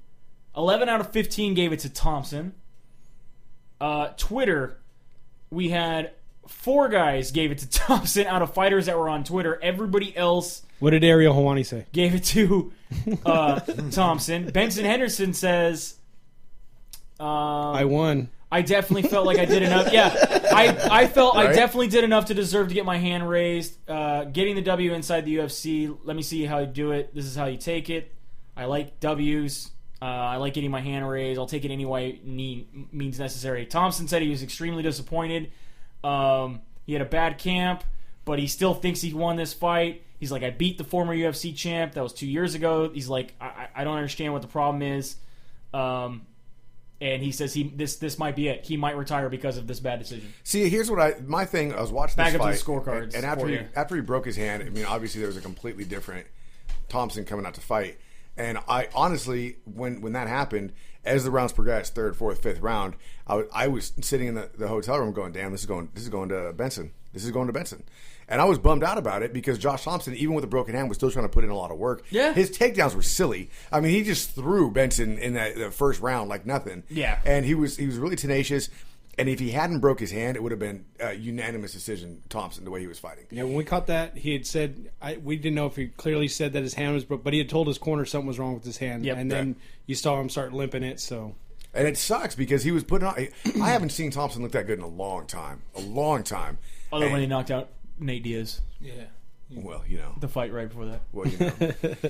Speaker 2: 11 out of 15 gave it to Thompson. Twitter, we had 4 guys gave it to Thompson out of fighters that were on Twitter. Everybody else
Speaker 3: What did Ariel Hawani say?
Speaker 2: gave it to Thompson. Benson Henderson says,
Speaker 3: I won.
Speaker 2: I definitely felt like I did enough. Yeah, I felt I
Speaker 1: Right?
Speaker 2: definitely did enough to deserve to get my hand raised. Getting the W inside the UFC. Let me see how you do it. This is how you take it. I like W's. I like getting my hand raised. I'll take it any way means necessary. Thompson said he was extremely disappointed. He had a bad camp, but he still thinks he won this fight. He's like, I beat the former UFC champ. That was 2 years ago. He's like, I don't understand what the problem is. And he says this might be it. He might retire because of this bad decision.
Speaker 1: See, here's what my thing. I was watching
Speaker 2: Back
Speaker 1: this
Speaker 2: up to
Speaker 1: fight,
Speaker 2: the scorecards
Speaker 1: and
Speaker 2: for you.
Speaker 1: after he broke his hand, I mean, obviously there was a completely different Thompson coming out to fight. And I honestly, when that happened, as the rounds progressed, 3rd, 4th, 5th round, I was sitting in the hotel room going, "Damn, this is going to Benson. This is going to Benson." And I was bummed out about it because Josh Thompson, even with a broken hand, was still trying to put in a lot of work.
Speaker 2: Yeah.
Speaker 1: His takedowns were silly. I mean, he just threw Benson in the first round like nothing.
Speaker 2: Yeah.
Speaker 1: And he was really tenacious. And if he hadn't broke his hand, it would have been a unanimous decision, Thompson, the way he was fighting.
Speaker 3: Yeah, when we caught that, he had said we didn't know if he clearly said that his hand was broke, but he had told his corner something was wrong with his hand,
Speaker 2: Yep.
Speaker 3: and then you saw him start limping it. So
Speaker 1: And it sucks because he was putting on. I haven't seen Thompson look that good in a long time.
Speaker 2: Other
Speaker 1: And-
Speaker 2: when he knocked out Nate Diaz,
Speaker 4: Yeah.
Speaker 1: Well, you know.
Speaker 2: the fight right before that.
Speaker 1: Well, you know.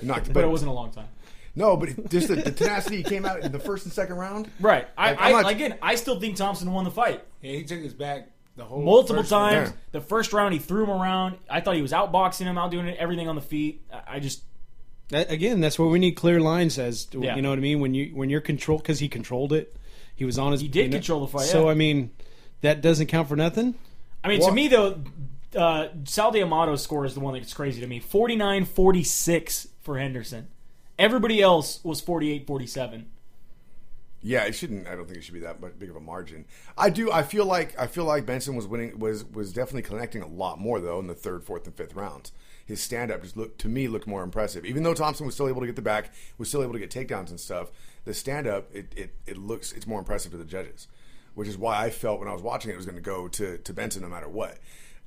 Speaker 1: Knocked,
Speaker 2: But it wasn't a long time.
Speaker 1: No, but just the tenacity he came out in the first and second round.
Speaker 2: Right.
Speaker 1: Like,
Speaker 2: I still think Thompson won the fight.
Speaker 4: Yeah, he took his back the whole
Speaker 2: Multiple
Speaker 4: first round.
Speaker 2: times.
Speaker 1: Yeah.
Speaker 2: The first round, he threw him around. I thought he was outboxing him, outdoing everything on the feet. I just...
Speaker 3: again, that's where we need clear lines. As to,
Speaker 2: Yeah.
Speaker 3: you know what I mean, when you're controlled, because he controlled it, he was on his.
Speaker 2: He did
Speaker 3: you know,
Speaker 2: control the fight,
Speaker 3: So
Speaker 2: yeah.
Speaker 3: I mean, that doesn't count for nothing.
Speaker 2: I mean, to me, though, Sal D'Amato's score is the one that's crazy to me. 49-46 for Henderson. Everybody else was 48-47.
Speaker 1: Yeah, it shouldn't. I don't think it should be that big of a margin. I feel like Benson was winning. Was definitely connecting a lot more though in the 3rd, 4th, and 5th rounds. His stand up just looked more impressive. Even though Thompson was still able to get the back, was still able to get takedowns and stuff. The stand up it's more impressive to the judges, which is why I felt when I was watching it was going to go to Benson no matter what.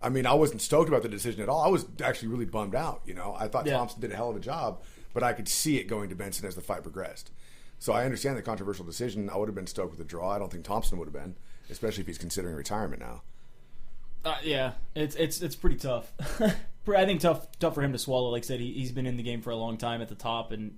Speaker 1: I mean, I wasn't stoked about the decision at all. I was actually really bummed out. You know, I thought Thompson did a hell of a job, but I could see it going to Benson as the fight progressed. So I understand the controversial decision. I would have been stoked with the draw. I don't think Thompson would have been, especially if he's considering retirement now.
Speaker 2: Yeah, it's pretty tough. I think tough for him to swallow. Like I said, he's been in the game for a long time at the top, and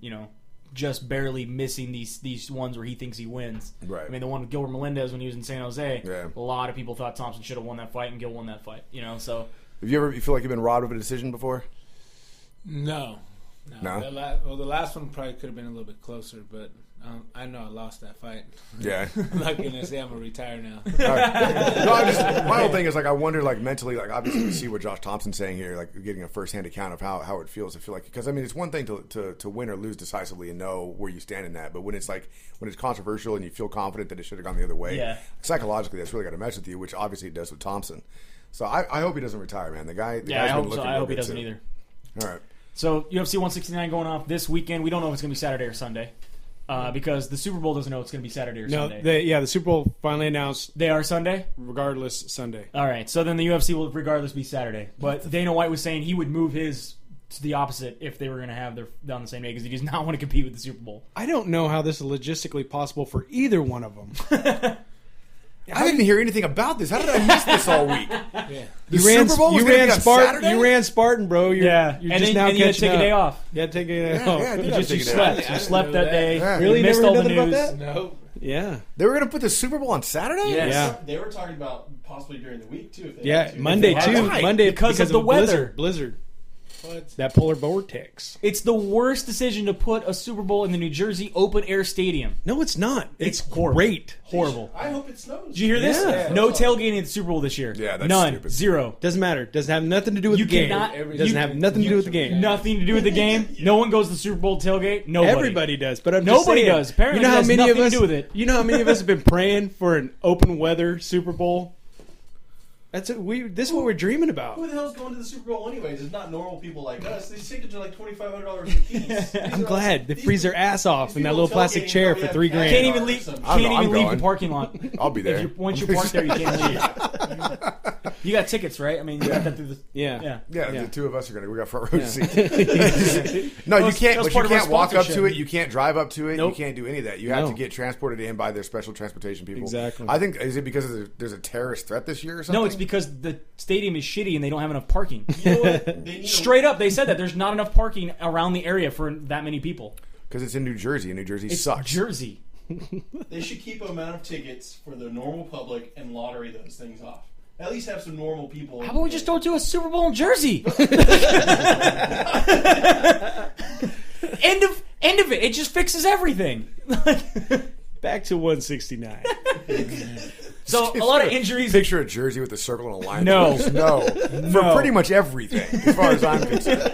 Speaker 2: just barely missing these ones where he thinks he wins.
Speaker 1: Right.
Speaker 2: I mean, the one with Gilbert Melendez when he was in San Jose.
Speaker 1: Yeah.
Speaker 2: A lot of people thought Thompson should have won that fight, and Gil won that fight. So
Speaker 1: You feel like you've been robbed of a decision before?
Speaker 4: No.
Speaker 1: No?
Speaker 4: The last one probably could have been a little bit closer, but I know I lost that fight.
Speaker 1: Yeah.
Speaker 4: I'm not gonna say I'm gonna retire now.
Speaker 1: All right. No, my whole thing is, like, I wonder, like, mentally, like, obviously we see what Josh Thompson's saying here, like, getting a first-hand account of how it feels. I feel like, because, I mean, it's one thing to win or lose decisively and know where you stand in that, but when it's controversial and you feel confident that it should have gone the other way, psychologically, that's really got to mess with you, which obviously it does with Thompson. So I hope he doesn't retire, man. The guy's
Speaker 2: I hope
Speaker 1: been
Speaker 2: so.
Speaker 1: looking
Speaker 2: I hope he
Speaker 1: good,
Speaker 2: doesn't
Speaker 1: too.
Speaker 2: either.
Speaker 1: All right.
Speaker 2: So UFC 169 going off this weekend. We don't know if it's going to be Saturday or Sunday because the Super Bowl doesn't know it's going to be Saturday or Sunday.
Speaker 3: The Super Bowl finally announced.
Speaker 2: They are Sunday?
Speaker 3: Regardless, Sunday.
Speaker 2: All right, so then the UFC will regardless be Saturday. But Dana White was saying he would move his to the opposite if they were going to have their on the same day because he does not want to compete with the Super Bowl.
Speaker 3: I don't know how this is logistically possible for either one of them.
Speaker 1: I didn't hear anything about this. How did I miss this all week?
Speaker 4: Yeah.
Speaker 1: The Super Bowl was gonna be on Saturday?
Speaker 3: You ran Spartan, bro. You're
Speaker 2: and
Speaker 3: just
Speaker 2: then,
Speaker 3: now
Speaker 2: and you had to
Speaker 3: catching
Speaker 2: take a day
Speaker 3: up.
Speaker 2: off.
Speaker 3: You had to take a day off.
Speaker 1: Yeah, I did
Speaker 2: You
Speaker 1: have to
Speaker 2: just
Speaker 1: take a day
Speaker 2: slept.
Speaker 1: off.
Speaker 2: You
Speaker 4: didn't
Speaker 2: slept
Speaker 4: know
Speaker 2: that
Speaker 4: that.
Speaker 2: day.
Speaker 1: Yeah.
Speaker 2: You
Speaker 3: Really?
Speaker 2: missed
Speaker 3: Never
Speaker 2: all
Speaker 3: heard
Speaker 2: the
Speaker 3: nothing
Speaker 2: news.
Speaker 3: about that?
Speaker 4: No.
Speaker 3: Yeah.
Speaker 1: They were going to put the Super Bowl on Saturday?
Speaker 2: Yes.
Speaker 3: Yeah.
Speaker 5: They were talking about possibly during the week too. If they
Speaker 3: Yeah,
Speaker 5: had to.
Speaker 3: Monday
Speaker 2: Why?
Speaker 3: too.
Speaker 2: Why?
Speaker 3: Monday
Speaker 2: Because of the
Speaker 3: a
Speaker 2: weather.
Speaker 3: Blizzard.
Speaker 4: What?
Speaker 3: That polar vortex.
Speaker 2: It's the worst decision to put a Super Bowl in the New Jersey open air stadium.
Speaker 3: No, it's not. It's
Speaker 2: horrible.
Speaker 3: great.
Speaker 2: Horrible.
Speaker 5: I hope it snows.
Speaker 2: Did you hear this?
Speaker 3: Yeah.
Speaker 2: No tailgating at the Super Bowl this year.
Speaker 1: Yeah, that's
Speaker 2: none.
Speaker 1: stupid.
Speaker 2: Zero.
Speaker 3: Doesn't matter. Doesn't have nothing to do with
Speaker 2: You
Speaker 3: the game.
Speaker 2: cannot-
Speaker 3: Doesn't
Speaker 2: you-
Speaker 3: have nothing to do with the game.
Speaker 2: Nothing to do with the game. No one goes to the Super Bowl tailgate. Nobody.
Speaker 3: Everybody does, but I'm just
Speaker 2: Nobody
Speaker 3: saying,
Speaker 2: does. Apparently
Speaker 3: you know
Speaker 2: it
Speaker 3: how
Speaker 2: has
Speaker 3: many of
Speaker 2: nothing to
Speaker 3: us
Speaker 2: do with it.
Speaker 3: You know how many of us have been praying for an open weather Super Bowl? That's it. This is what we're dreaming about.
Speaker 5: Who the hell's going to the Super Bowl anyways? It's not normal people like us. These tickets are like $2,500 a piece.
Speaker 3: I'm glad they freeze their ass off in that little plastic chair for $3 grand.
Speaker 2: Can't even leave.
Speaker 1: I'm
Speaker 2: Can't even leave
Speaker 1: going.
Speaker 2: the parking lot.
Speaker 1: I'll be there.
Speaker 2: Once you park there, you can't leave. You got tickets, right? I mean, you got that through the.
Speaker 3: Yeah.
Speaker 1: Yeah,
Speaker 3: Yeah.
Speaker 1: the two of us are going to. We got front row
Speaker 3: Yeah.
Speaker 1: seats. No, you
Speaker 2: That
Speaker 1: can't.
Speaker 2: was
Speaker 1: But you
Speaker 2: part of our
Speaker 1: can't walk up
Speaker 2: sponsorship.
Speaker 1: to it. You can't drive up to it.
Speaker 3: Nope.
Speaker 1: You can't do any of that. You have
Speaker 3: No.
Speaker 1: to get transported in by their special transportation people.
Speaker 3: Exactly.
Speaker 1: I think is it because there's a terrorist threat this year or something?
Speaker 2: No, it's because the stadium is shitty and they don't have enough parking.
Speaker 5: You know what? They need
Speaker 2: Straight up, they said that there's not enough parking around the area for that many people.
Speaker 1: because it's in New Jersey, and New Jersey
Speaker 2: It's
Speaker 1: sucks.
Speaker 2: Jersey.
Speaker 5: They should keep an amount of tickets for the normal public and lottery those things off. At least have some normal people.
Speaker 2: How about we just don't do a Super Bowl in Jersey? End of it. It just fixes everything.
Speaker 3: Back to 169.
Speaker 2: So a lot of injuries.
Speaker 1: Picture a jersey with a circle and a line.
Speaker 2: No.
Speaker 1: no, for pretty much everything, as far as I'm concerned.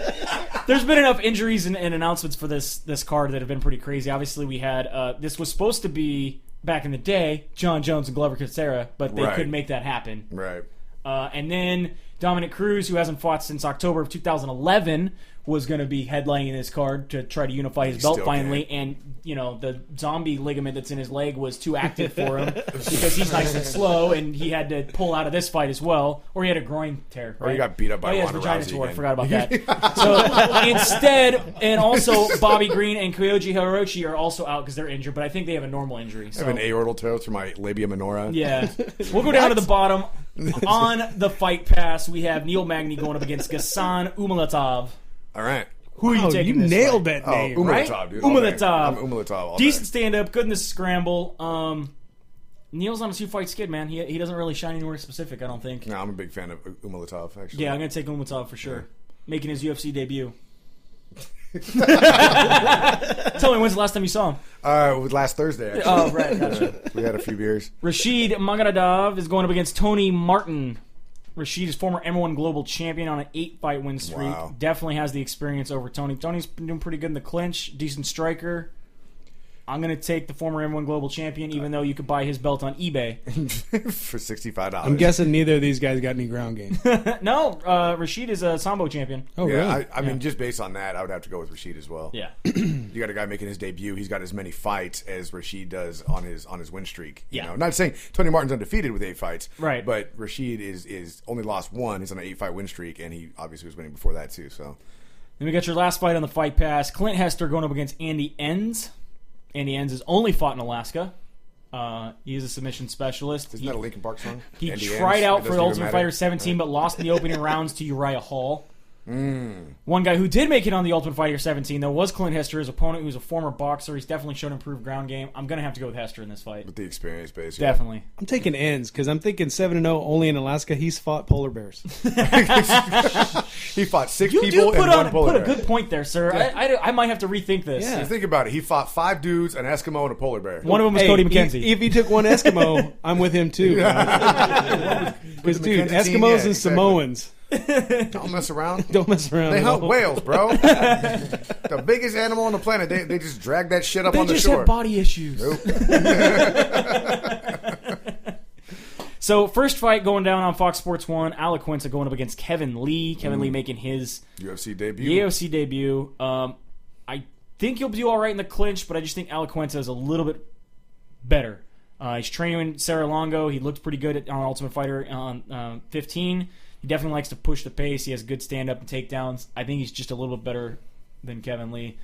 Speaker 2: There's been enough injuries and announcements for this card that have been pretty crazy. Obviously, we had this was supposed to be back in the day, John Jones and Glover Teixeira, but they
Speaker 1: Right.
Speaker 2: couldn't make that happen.
Speaker 1: Right.
Speaker 2: And then Dominic Cruz, who hasn't fought since October of 2011, was going to be headlining this card to try to unify his belt
Speaker 1: still
Speaker 2: finally. And, you know, the zombie ligament that's in his leg was too active for him because he's nice and slow, and he had to pull out of this fight as well. Or he had a groin tear.
Speaker 1: Or he
Speaker 2: right?
Speaker 1: got beat up by
Speaker 2: his
Speaker 1: Ronda
Speaker 2: vagina
Speaker 1: Rousey
Speaker 2: tore. I
Speaker 1: again.
Speaker 2: forgot about that. So instead, and also Bobby Green and Kyoji Hiroshi are also out because they're injured, but I think they have a normal injury.
Speaker 1: I
Speaker 2: So.
Speaker 1: have an aortal tear through my labia minora.
Speaker 2: Yeah. We'll go down to the bottom. On the Fight Pass, we have Neil Magny going up against Ghassan Umalatov.
Speaker 1: All right.
Speaker 2: Who are you
Speaker 3: Oh,
Speaker 2: taking
Speaker 3: you
Speaker 2: this
Speaker 3: nailed
Speaker 2: fight?
Speaker 3: that name.
Speaker 2: right?
Speaker 1: Umalatov, dude.
Speaker 2: Umalatov.
Speaker 1: I'm Umalatov all day.
Speaker 2: Decent stand-up, good in the scramble. Neil's on a two-fight skid, man. He doesn't really shine anywhere specific, I don't think.
Speaker 1: No, I'm a big fan of Umalatov, actually.
Speaker 2: Yeah, I'm going to take Umalatov for sure. Making his UFC debut. Tell me, when's the last time you saw him?
Speaker 1: It was last Thursday, actually.
Speaker 2: Oh, right, gotcha.
Speaker 1: We had a few beers.
Speaker 2: Rashid Magaradov is going up against Tony Martin. Rashid is former M1 Global Champion on an 8-fight win streak.
Speaker 1: Wow.
Speaker 2: Definitely has the experience over Tony. Tony's been doing pretty good in the clinch. Decent striker. I'm going to take the former M1 Global Champion, even though you could buy his belt on eBay.
Speaker 1: For $65.
Speaker 3: I'm guessing neither of these guys got any ground game.
Speaker 2: No, Rashid is a Sambo champion.
Speaker 3: Oh,
Speaker 1: Yeah,
Speaker 3: really?
Speaker 1: I mean, just based on that, I would have to go with Rashid as well.
Speaker 2: Yeah.
Speaker 1: You got a guy making his debut. He's got as many fights as Rashid does on his win streak. You
Speaker 2: Yeah.
Speaker 1: know? Not saying Tony Martin's undefeated with 8 fights.
Speaker 2: Right.
Speaker 1: But Rashid is only lost 1. He's on an 8-fight win streak, and he obviously was winning before that, too. So
Speaker 2: Then we got your last fight on the Fight Pass. Clint Hester going up against Andy Enns. Andy Enns has only fought in Alaska. He is a submission specialist.
Speaker 1: isn't that a Linkin Park song?
Speaker 2: He
Speaker 1: Andy
Speaker 2: tried
Speaker 1: Enns,
Speaker 2: out
Speaker 1: it
Speaker 2: for
Speaker 1: doesn't
Speaker 2: the
Speaker 1: even
Speaker 2: Ultimate
Speaker 1: matter.
Speaker 2: Fighter 17, but lost in the opening rounds to Uriah Hall. One guy who did make it on the Ultimate Fighter 17, though, was Clint Hester, his opponent, who's a former boxer. He's definitely shown improved ground game. I'm going to have to go with Hester in this fight.
Speaker 1: With the experience base.
Speaker 2: Definitely.
Speaker 3: I'm taking ends because I'm thinking 7-0 only in Alaska. He's fought polar bears.
Speaker 1: He fought 6
Speaker 2: You
Speaker 1: people
Speaker 2: do
Speaker 1: and one polar
Speaker 2: put a
Speaker 1: bear.
Speaker 2: good point there, sir. I might have to rethink this.
Speaker 3: Yeah.
Speaker 1: You think about it. He fought 5 dudes, an Eskimo, and a polar bear.
Speaker 2: One of them was Cody McKenzie.
Speaker 3: If he took one Eskimo, I'm with him too. Because, dude,
Speaker 1: McKenzie team,
Speaker 3: Eskimos
Speaker 1: yeah,
Speaker 3: and
Speaker 1: exactly.
Speaker 3: Samoans
Speaker 1: Don't mess around.
Speaker 3: don't mess around.
Speaker 1: They
Speaker 3: at
Speaker 1: hunt
Speaker 3: all.
Speaker 1: whales, bro. The biggest animal on the planet. They just drag that shit up
Speaker 2: They
Speaker 1: on the
Speaker 2: just
Speaker 1: shore.
Speaker 2: have body issues.
Speaker 1: Nope.
Speaker 2: So, first fight going down on Fox Sports 1, Alec Quinta going up against Kevin Lee. Kevin Lee making his
Speaker 1: UFC debut.
Speaker 2: UFC debut. I think he'll do all right in the clinch, but I just think Alec Quinta is a little bit better. He's training with Cerrone. He looked pretty good on Ultimate Fighter on 15. He definitely likes to push the pace. He has good stand-up and takedowns. I think he's just a little bit better than Kevin Lee.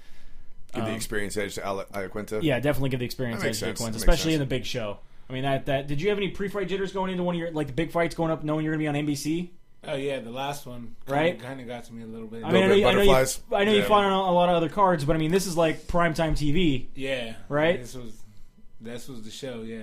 Speaker 1: Give the experience edge to Alec Quinta.
Speaker 2: Yeah, definitely give the experience
Speaker 1: That makes
Speaker 2: edge to
Speaker 1: sense.
Speaker 2: Quinta,
Speaker 1: That makes
Speaker 2: especially
Speaker 1: sense.
Speaker 2: in the big show. I mean, that did you have any pre-fight jitters going into one of your the big fights going up, knowing you're going to be on NBC?
Speaker 4: Oh yeah, the last one
Speaker 2: Right?
Speaker 4: kind of got to me a little bit.
Speaker 2: I mean,
Speaker 1: Little bit
Speaker 2: I know
Speaker 1: butterflies.
Speaker 2: you
Speaker 1: Yeah.
Speaker 2: fought on a lot of other cards, but I mean, this is like primetime TV.
Speaker 4: Yeah,
Speaker 2: Right?
Speaker 4: This was the show. Yeah,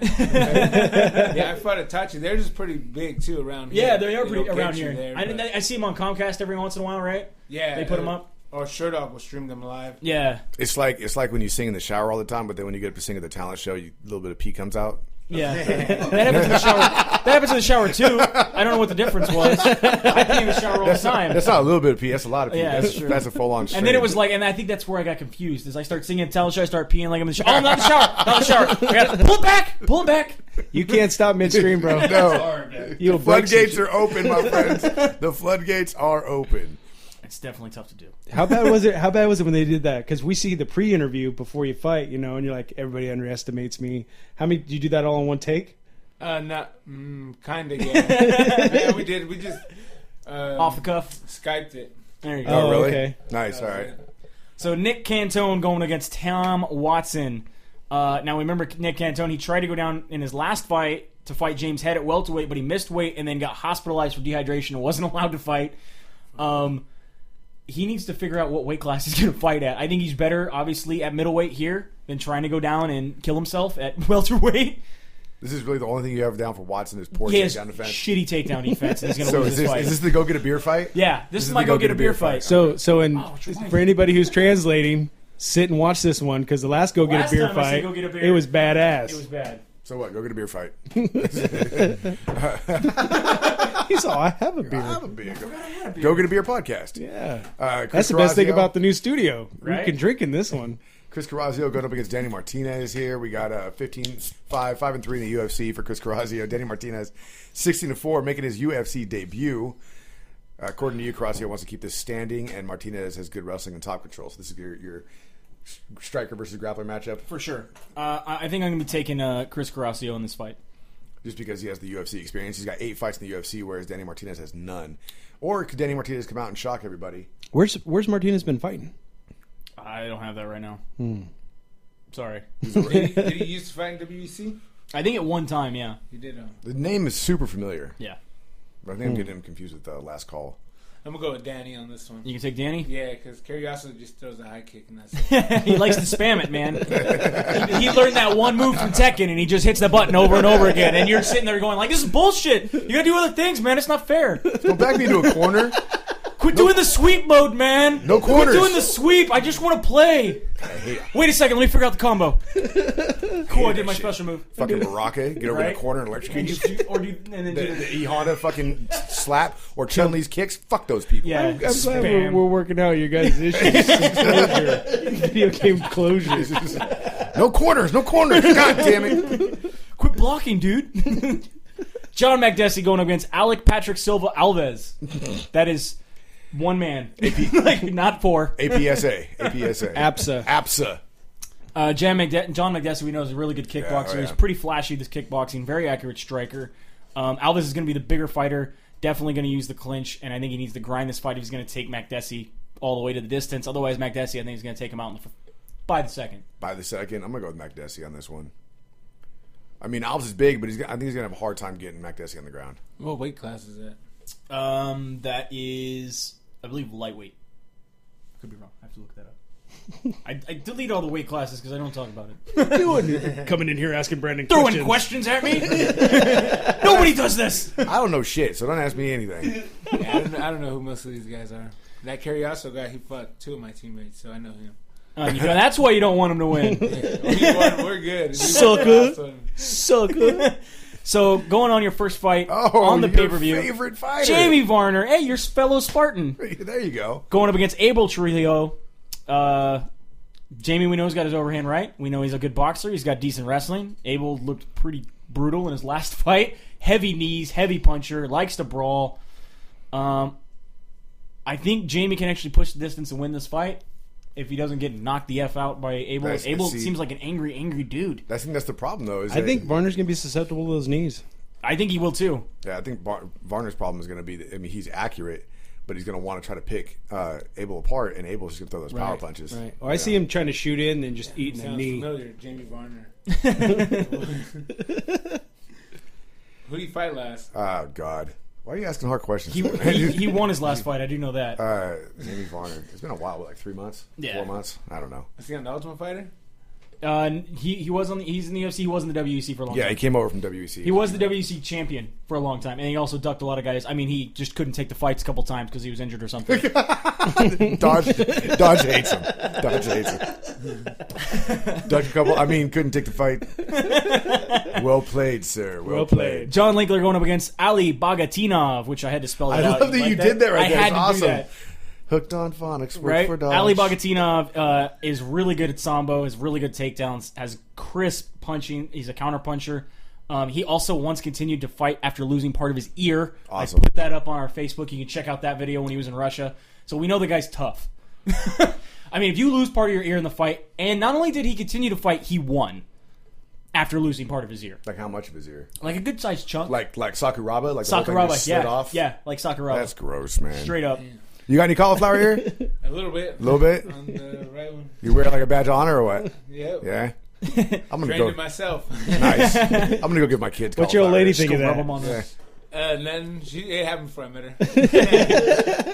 Speaker 4: yeah. I fought Itachi. They're just pretty big too around here.
Speaker 2: Yeah, they are
Speaker 4: don't
Speaker 2: pretty
Speaker 4: get
Speaker 2: around
Speaker 4: you
Speaker 2: here.
Speaker 4: there,
Speaker 2: I
Speaker 4: but-
Speaker 2: see them on Comcast every once in a while, right?
Speaker 4: Yeah,
Speaker 2: They put them up.
Speaker 4: Or Sherdog will stream them live.
Speaker 2: Yeah,
Speaker 1: It's like when you sing in the shower all the time, but then when you get up to sing at the talent show, a little bit of pee comes out.
Speaker 2: yeah. That happens in the shower. That happens in the shower too. I don't know what the difference was. I pee in the shower all the time.
Speaker 1: That's not a little bit of pee. That's a lot of pee.
Speaker 2: Yeah, that's true.
Speaker 1: That's a full-on.
Speaker 2: And then it was like, and I think that's where I got confused. As I start singing a talent show, I start peeing like I'm in the shower. Oh, I'm not in the shower. Not in the shower. I got pull it back.
Speaker 3: You can't stop midstream, bro.
Speaker 1: no.
Speaker 5: Hard, man.
Speaker 3: You'll break some
Speaker 1: Floodgates
Speaker 3: shit.
Speaker 1: are open, my friends. The floodgates are open.
Speaker 2: It's definitely tough to do.
Speaker 3: How bad was it? How bad was it when they did that? Because we see the pre-interview before you fight, and you're like, everybody underestimates me. How many? Did you do that all in one take?
Speaker 4: Not kind of. Yeah, we did. We just
Speaker 2: Off the cuff.
Speaker 4: Skyped it.
Speaker 2: There you go.
Speaker 1: Oh, really?
Speaker 3: okay.
Speaker 1: Nice. All right.
Speaker 2: So Nick Cantone going against Tom Watson. Now remember Nick Cantone, he tried to go down in his last fight to fight James Head at welterweight, but he missed weight and then got hospitalized for dehydration and wasn't allowed to fight. He needs to figure out what weight class he's going to fight at. I think he's better, obviously, at middleweight here than trying to go down and kill himself at welterweight.
Speaker 1: This is really the only thing you have down for Watson is poor
Speaker 2: He has
Speaker 1: takedown defense.
Speaker 2: shitty takedown defense, and he's going to
Speaker 1: So
Speaker 2: lose this fight.
Speaker 1: is this the go get a beer fight?
Speaker 2: Yeah, this is my
Speaker 1: the
Speaker 2: go get a beer fight.
Speaker 3: So for anybody who's translating, sit and watch this one because the last go get
Speaker 2: Last
Speaker 3: a beer
Speaker 2: time I said
Speaker 3: fight,
Speaker 2: go get a beer.
Speaker 3: it was badass.
Speaker 2: It was bad.
Speaker 1: So what? Go get a beer fight.
Speaker 3: He's all, I have a beer.
Speaker 1: I have a beer. Go get a beer podcast.
Speaker 3: Yeah,
Speaker 1: Chris
Speaker 3: that's the best thing
Speaker 1: Carrazio-
Speaker 3: about the new studio.
Speaker 2: Right?
Speaker 3: You can drink in this one.
Speaker 1: Chris Carrazio going up against Danny Martinez here. We got 15-5, 5-3 in the UFC for Chris Carrazio. Danny Martinez 16-4, making his UFC debut. According to you, Carrazio wants to keep this standing, and Martinez has good wrestling and top control. So this is your striker versus grappler matchup,
Speaker 2: For sure. I think I'm going to be taking Chris Carrazio in this fight.
Speaker 1: just because he has the UFC experience. He's got 8 fights in the UFC, whereas Danny Martinez has none. Or could Danny Martinez come out and shock everybody?
Speaker 3: Where's Martinez been fighting?
Speaker 2: I don't have that right now. Sorry.
Speaker 4: Did he used to fight in WEC?
Speaker 2: I think at one time, yeah.
Speaker 4: He did.
Speaker 1: The name is super familiar.
Speaker 2: Yeah.
Speaker 1: But I think I'm getting him confused with Last Call.
Speaker 4: I'm gonna go with Danny on this one.
Speaker 2: You can take Danny?
Speaker 4: Yeah, because Curiosity just throws a high kick and that's it.
Speaker 2: He likes to spam it, man. he learned that one move from Tekken, and he just hits the button over and over again. And you're sitting there going like, this is bullshit. You gotta do other things, man. It's not fair.
Speaker 1: Don't back me into a corner.
Speaker 2: Quit doing the sweep mode, man.
Speaker 1: No corners.
Speaker 2: Quit doing the sweep. I just want to play. Wait a second. Let me figure out the combo. Cool, I did my special move.
Speaker 1: Fucking Baraka, get over in
Speaker 2: Right?
Speaker 1: the corner and electrocute you.
Speaker 2: And then
Speaker 1: The,
Speaker 2: do
Speaker 1: the E Honda fucking slap or Chun-Li's kicks. Fuck those people.
Speaker 2: Yeah.
Speaker 3: I'm glad
Speaker 2: Spam.
Speaker 3: we're working out your guys' issues. Closure. Video game closure.
Speaker 1: No corners. God damn it.
Speaker 2: Quit blocking, dude. John Makdessi going against Alec Patrick Silva Alves. That is one man. Like, not four.
Speaker 1: APSA.
Speaker 3: APSA.
Speaker 2: John Makdessi, we know, is a really good kickboxer.
Speaker 1: Yeah.
Speaker 2: He's pretty flashy, this kickboxing, very accurate striker. Alves is going to be the bigger fighter, definitely going to use the clinch, and I think he needs to grind this fight if he's going to take Makdessi all the way to the distance. Otherwise, Makdessi, I think, is going to take him out by the second.
Speaker 1: By the second, I'm going to go with Makdessi on this one. I mean, Alves is big, but I think he's going to have a hard time getting Makdessi on the ground.
Speaker 4: What weight class is that?
Speaker 2: That is I believe lightweight. Could be wrong. I have to look that up. I delete all the weight classes because I don't talk about it.
Speaker 3: Coming in here asking Brandon
Speaker 2: Throwing questions at me? Nobody does this.
Speaker 1: I don't know shit, so don't ask me anything.
Speaker 4: Yeah, I don't know who most of these guys are. That Carriazo guy, he fought 2 of my teammates, so I know him.
Speaker 2: That's why you don't want him to win.
Speaker 4: We're good.
Speaker 3: Sucker.
Speaker 2: So, going on your first fight
Speaker 1: Oh,
Speaker 2: on the
Speaker 1: your
Speaker 2: pay-per-view,
Speaker 1: favorite fighter.
Speaker 2: Jamie Varner, hey, your fellow Spartan,
Speaker 1: There you go.
Speaker 2: going up against Abel Trujillo. Jamie, we know he's got his overhand right. We know he's a good boxer. He's got decent wrestling. Abel looked pretty brutal in his last fight. Heavy knees, heavy puncher, likes to brawl. I think Jamie can actually push the distance and win this fight if he doesn't get knocked the F out by Abel. Abel seems like an angry dude.
Speaker 1: I think that's the problem, though.
Speaker 3: I think Varner's going to be susceptible to those knees.
Speaker 2: I think he will, too.
Speaker 1: Yeah, I think Varner's problem is going to be that, he's accurate, but he's going to want to try to pick Abel apart, and Abel's just going to throw those power punches.
Speaker 3: Right. Well, I see him trying to shoot in and just eating a
Speaker 4: Sounds
Speaker 3: knee.
Speaker 4: familiar, Jamie Varner. Who did he fight last?
Speaker 1: Oh, God. Why are you asking hard questions?
Speaker 2: He won his last fight. I do know that.
Speaker 1: Jamie Varner. It's been a while, like 3 months?
Speaker 2: Yeah.
Speaker 1: 4 months? I don't know.
Speaker 4: Is he on the Ultimate Fighter?
Speaker 2: He was on. He's in the UFC. He was in the WEC for a long time.
Speaker 1: Yeah, he came over from WEC.
Speaker 2: He was the WEC champion for a long time, and he also ducked a lot of guys. I mean, he just couldn't take the fights a couple times because he was injured or something.
Speaker 1: Dodge hates him. Dodge hates him. Dodge a couple. Couldn't take the fight. Well played, sir. Well played.
Speaker 2: John Linkler going up against Ali Bagatinov, which I had to spell it
Speaker 1: I
Speaker 2: out.
Speaker 1: love that you did that right there.
Speaker 2: I had
Speaker 1: It's
Speaker 2: to
Speaker 1: awesome.
Speaker 2: do that.
Speaker 1: Hooked on phonics. Worked
Speaker 2: Right?
Speaker 1: for Dodge.
Speaker 2: Ali Bagatinov is really good at sambo, has really good takedowns, has crisp punching. He's a counter puncher. He also once continued to fight after losing part of his ear.
Speaker 1: Awesome.
Speaker 2: I put that up on our Facebook. You can check out that video when he was in Russia. So we know the guy's tough. I mean, if you lose part of your ear in the fight, and not only did he continue to fight, he won after losing part of his ear.
Speaker 1: Like how much of his ear?
Speaker 2: Like a good sized chunk.
Speaker 1: Like Sakuraba? Like the whole thing just
Speaker 2: Sakuraba,
Speaker 1: slid
Speaker 2: yeah.
Speaker 1: off?
Speaker 2: Yeah, like Sakuraba.
Speaker 1: That's gross, man.
Speaker 2: Straight up.
Speaker 1: You got any cauliflower ear?
Speaker 4: A little bit.
Speaker 1: A little bit?
Speaker 4: On the right one.
Speaker 1: You wear it like a badge of honor or what?
Speaker 4: Yep.
Speaker 1: Yeah? I'm going to
Speaker 4: Trained
Speaker 1: go.
Speaker 4: it myself.
Speaker 1: Nice. I'm going to go give my kids
Speaker 3: What's your old lady
Speaker 1: cauliflower
Speaker 3: think of
Speaker 2: Rub
Speaker 3: that?
Speaker 2: him on
Speaker 1: ears.
Speaker 2: the...
Speaker 4: Nothing. It happened before I met her.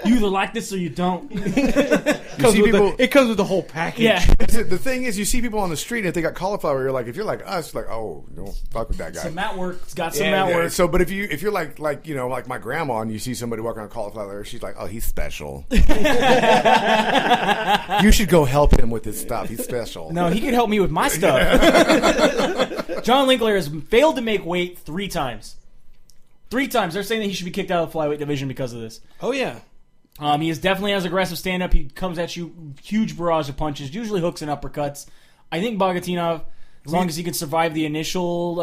Speaker 2: You either like this or you don't.
Speaker 3: It comes with the whole package.
Speaker 2: Yeah.
Speaker 1: The thing is, you see people on the street, and if they got cauliflower, you're like, if you're like us, like, oh, don't fuck with that guy.
Speaker 2: Some mat work. It's got some
Speaker 4: Yeah,
Speaker 2: mat
Speaker 1: Yeah,
Speaker 2: work.
Speaker 1: so, but if you're like my grandma, and you see somebody walking on cauliflower, she's like, oh, he's special. You should go help him with his stuff. He's special.
Speaker 2: No, he could help me with my stuff. John Linkler has failed to make weight 3 times. 3 times. They're saying that he should be kicked out of the flyweight division because of this.
Speaker 3: Oh, yeah.
Speaker 2: He is definitely has aggressive stand-up. He comes at you, huge barrage of punches, usually hooks and uppercuts. I think Bagatinov, as long as he can survive the initial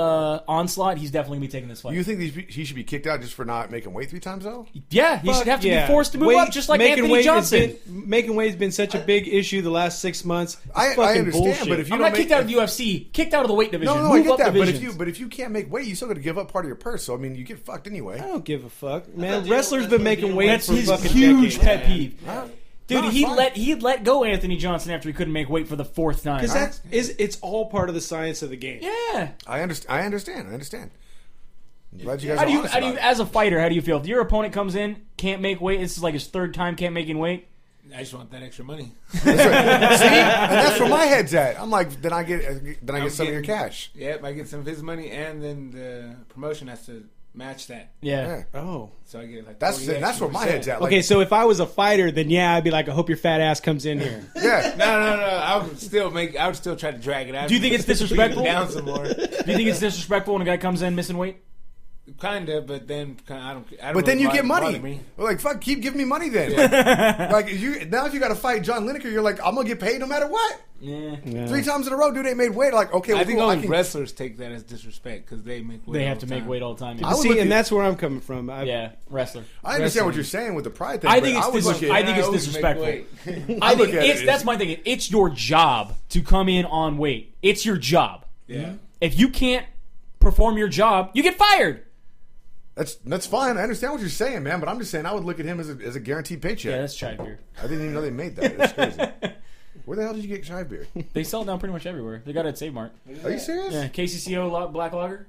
Speaker 2: onslaught, he's definitely going to be taking this fight.
Speaker 1: You think he should be kicked out just for not making weight 3 times, though?
Speaker 2: Yeah, he should have to be forced to move up, just like
Speaker 3: making
Speaker 2: Anthony
Speaker 3: weight
Speaker 2: Johnson.
Speaker 3: Making weight has been such a big issue the last 6 months. It's
Speaker 1: I
Speaker 3: fucking
Speaker 1: understand,
Speaker 3: bullshit.
Speaker 1: but if you
Speaker 2: I'm
Speaker 1: don't
Speaker 2: not kicked out of the UFC, kicked out of the weight division.
Speaker 1: No,
Speaker 2: Move
Speaker 1: I get
Speaker 2: up
Speaker 1: that.
Speaker 2: divisions.
Speaker 1: But if you can't make weight, you still got to give up part of your purse. So I mean, you get fucked anyway.
Speaker 3: I don't give a fuck, man.
Speaker 5: thought
Speaker 3: Wrestlers
Speaker 5: Daniel
Speaker 3: been making weight
Speaker 2: That's
Speaker 3: for
Speaker 2: his
Speaker 3: fucking
Speaker 2: huge
Speaker 3: decades.
Speaker 2: pet peeve. Dude,
Speaker 1: No, it's
Speaker 2: he
Speaker 1: fine.
Speaker 2: let go Anthony Johnson after he couldn't make weight for the 4th time.
Speaker 3: Because it's all part of the science of the game.
Speaker 2: Yeah.
Speaker 1: I understand. I'm glad you guys
Speaker 2: How
Speaker 1: are
Speaker 2: do you,
Speaker 1: honest
Speaker 2: how do you,
Speaker 1: about it.
Speaker 2: as a fighter, how do you feel if your opponent comes in, can't make weight? This is like his 3rd time can't making weight.
Speaker 4: I just want that extra money.
Speaker 1: See, and that's where my head's at. I'm like, then I get some of your cash.
Speaker 4: Yep, I get some of his money, and then the promotion has to match that.
Speaker 2: Yeah.
Speaker 1: Yeah.
Speaker 3: Oh.
Speaker 4: So I get like
Speaker 1: That's where my head's at. Like,
Speaker 3: Okay, so if I was a fighter, then yeah, I'd be like, I hope your fat ass comes in here.
Speaker 1: yeah.
Speaker 4: No. I would still try to drag it out.
Speaker 2: Do you think it's disrespectful?
Speaker 4: Down some more.
Speaker 2: Do you think it's disrespectful when a guy comes in missing weight?
Speaker 4: Kinda, but then I don't.
Speaker 1: But then
Speaker 4: really
Speaker 1: you get
Speaker 4: bother
Speaker 1: money.
Speaker 4: me.
Speaker 1: Well, like, fuck, keep giving me money then. Like if you got to fight John Lineker, you're like, I'm gonna get paid no matter what.
Speaker 2: Yeah.
Speaker 3: Yeah.
Speaker 1: 3 times in a row, dude ain't made weight. Like, okay, well,
Speaker 4: I think
Speaker 1: cool,
Speaker 4: only
Speaker 1: can-
Speaker 4: wrestlers take that as disrespect because they make weight.
Speaker 2: They
Speaker 4: all
Speaker 2: have to
Speaker 4: the
Speaker 2: make
Speaker 4: time.
Speaker 2: weight all the time.
Speaker 1: I would
Speaker 3: See,
Speaker 1: look
Speaker 3: and
Speaker 1: at-
Speaker 3: that's where I'm coming from.
Speaker 2: Yeah, wrestler.
Speaker 1: I understand what
Speaker 3: Wrestling.
Speaker 1: you're saying with the pride thing.
Speaker 2: I
Speaker 1: but
Speaker 2: think it's
Speaker 1: would look at-
Speaker 2: I think it's
Speaker 4: always make
Speaker 2: disrespectful.
Speaker 4: weight.
Speaker 2: I think
Speaker 1: look at it
Speaker 2: that's
Speaker 1: as-
Speaker 2: my thing. It's your job to come in on weight. It's your job.
Speaker 4: Yeah.
Speaker 2: If you can't perform your job, you get fired.
Speaker 1: That's fine. I understand what you're saying, man. But I'm just saying I would look at him as a guaranteed paycheck.
Speaker 2: Yeah, that's chive beer.
Speaker 1: I didn't even know they made that. That's crazy. Where the hell did you get chive beer?
Speaker 2: They sell it down pretty much everywhere. They got it at Save Mart.
Speaker 1: Are you serious?
Speaker 2: Yeah, KCCO Black Lager.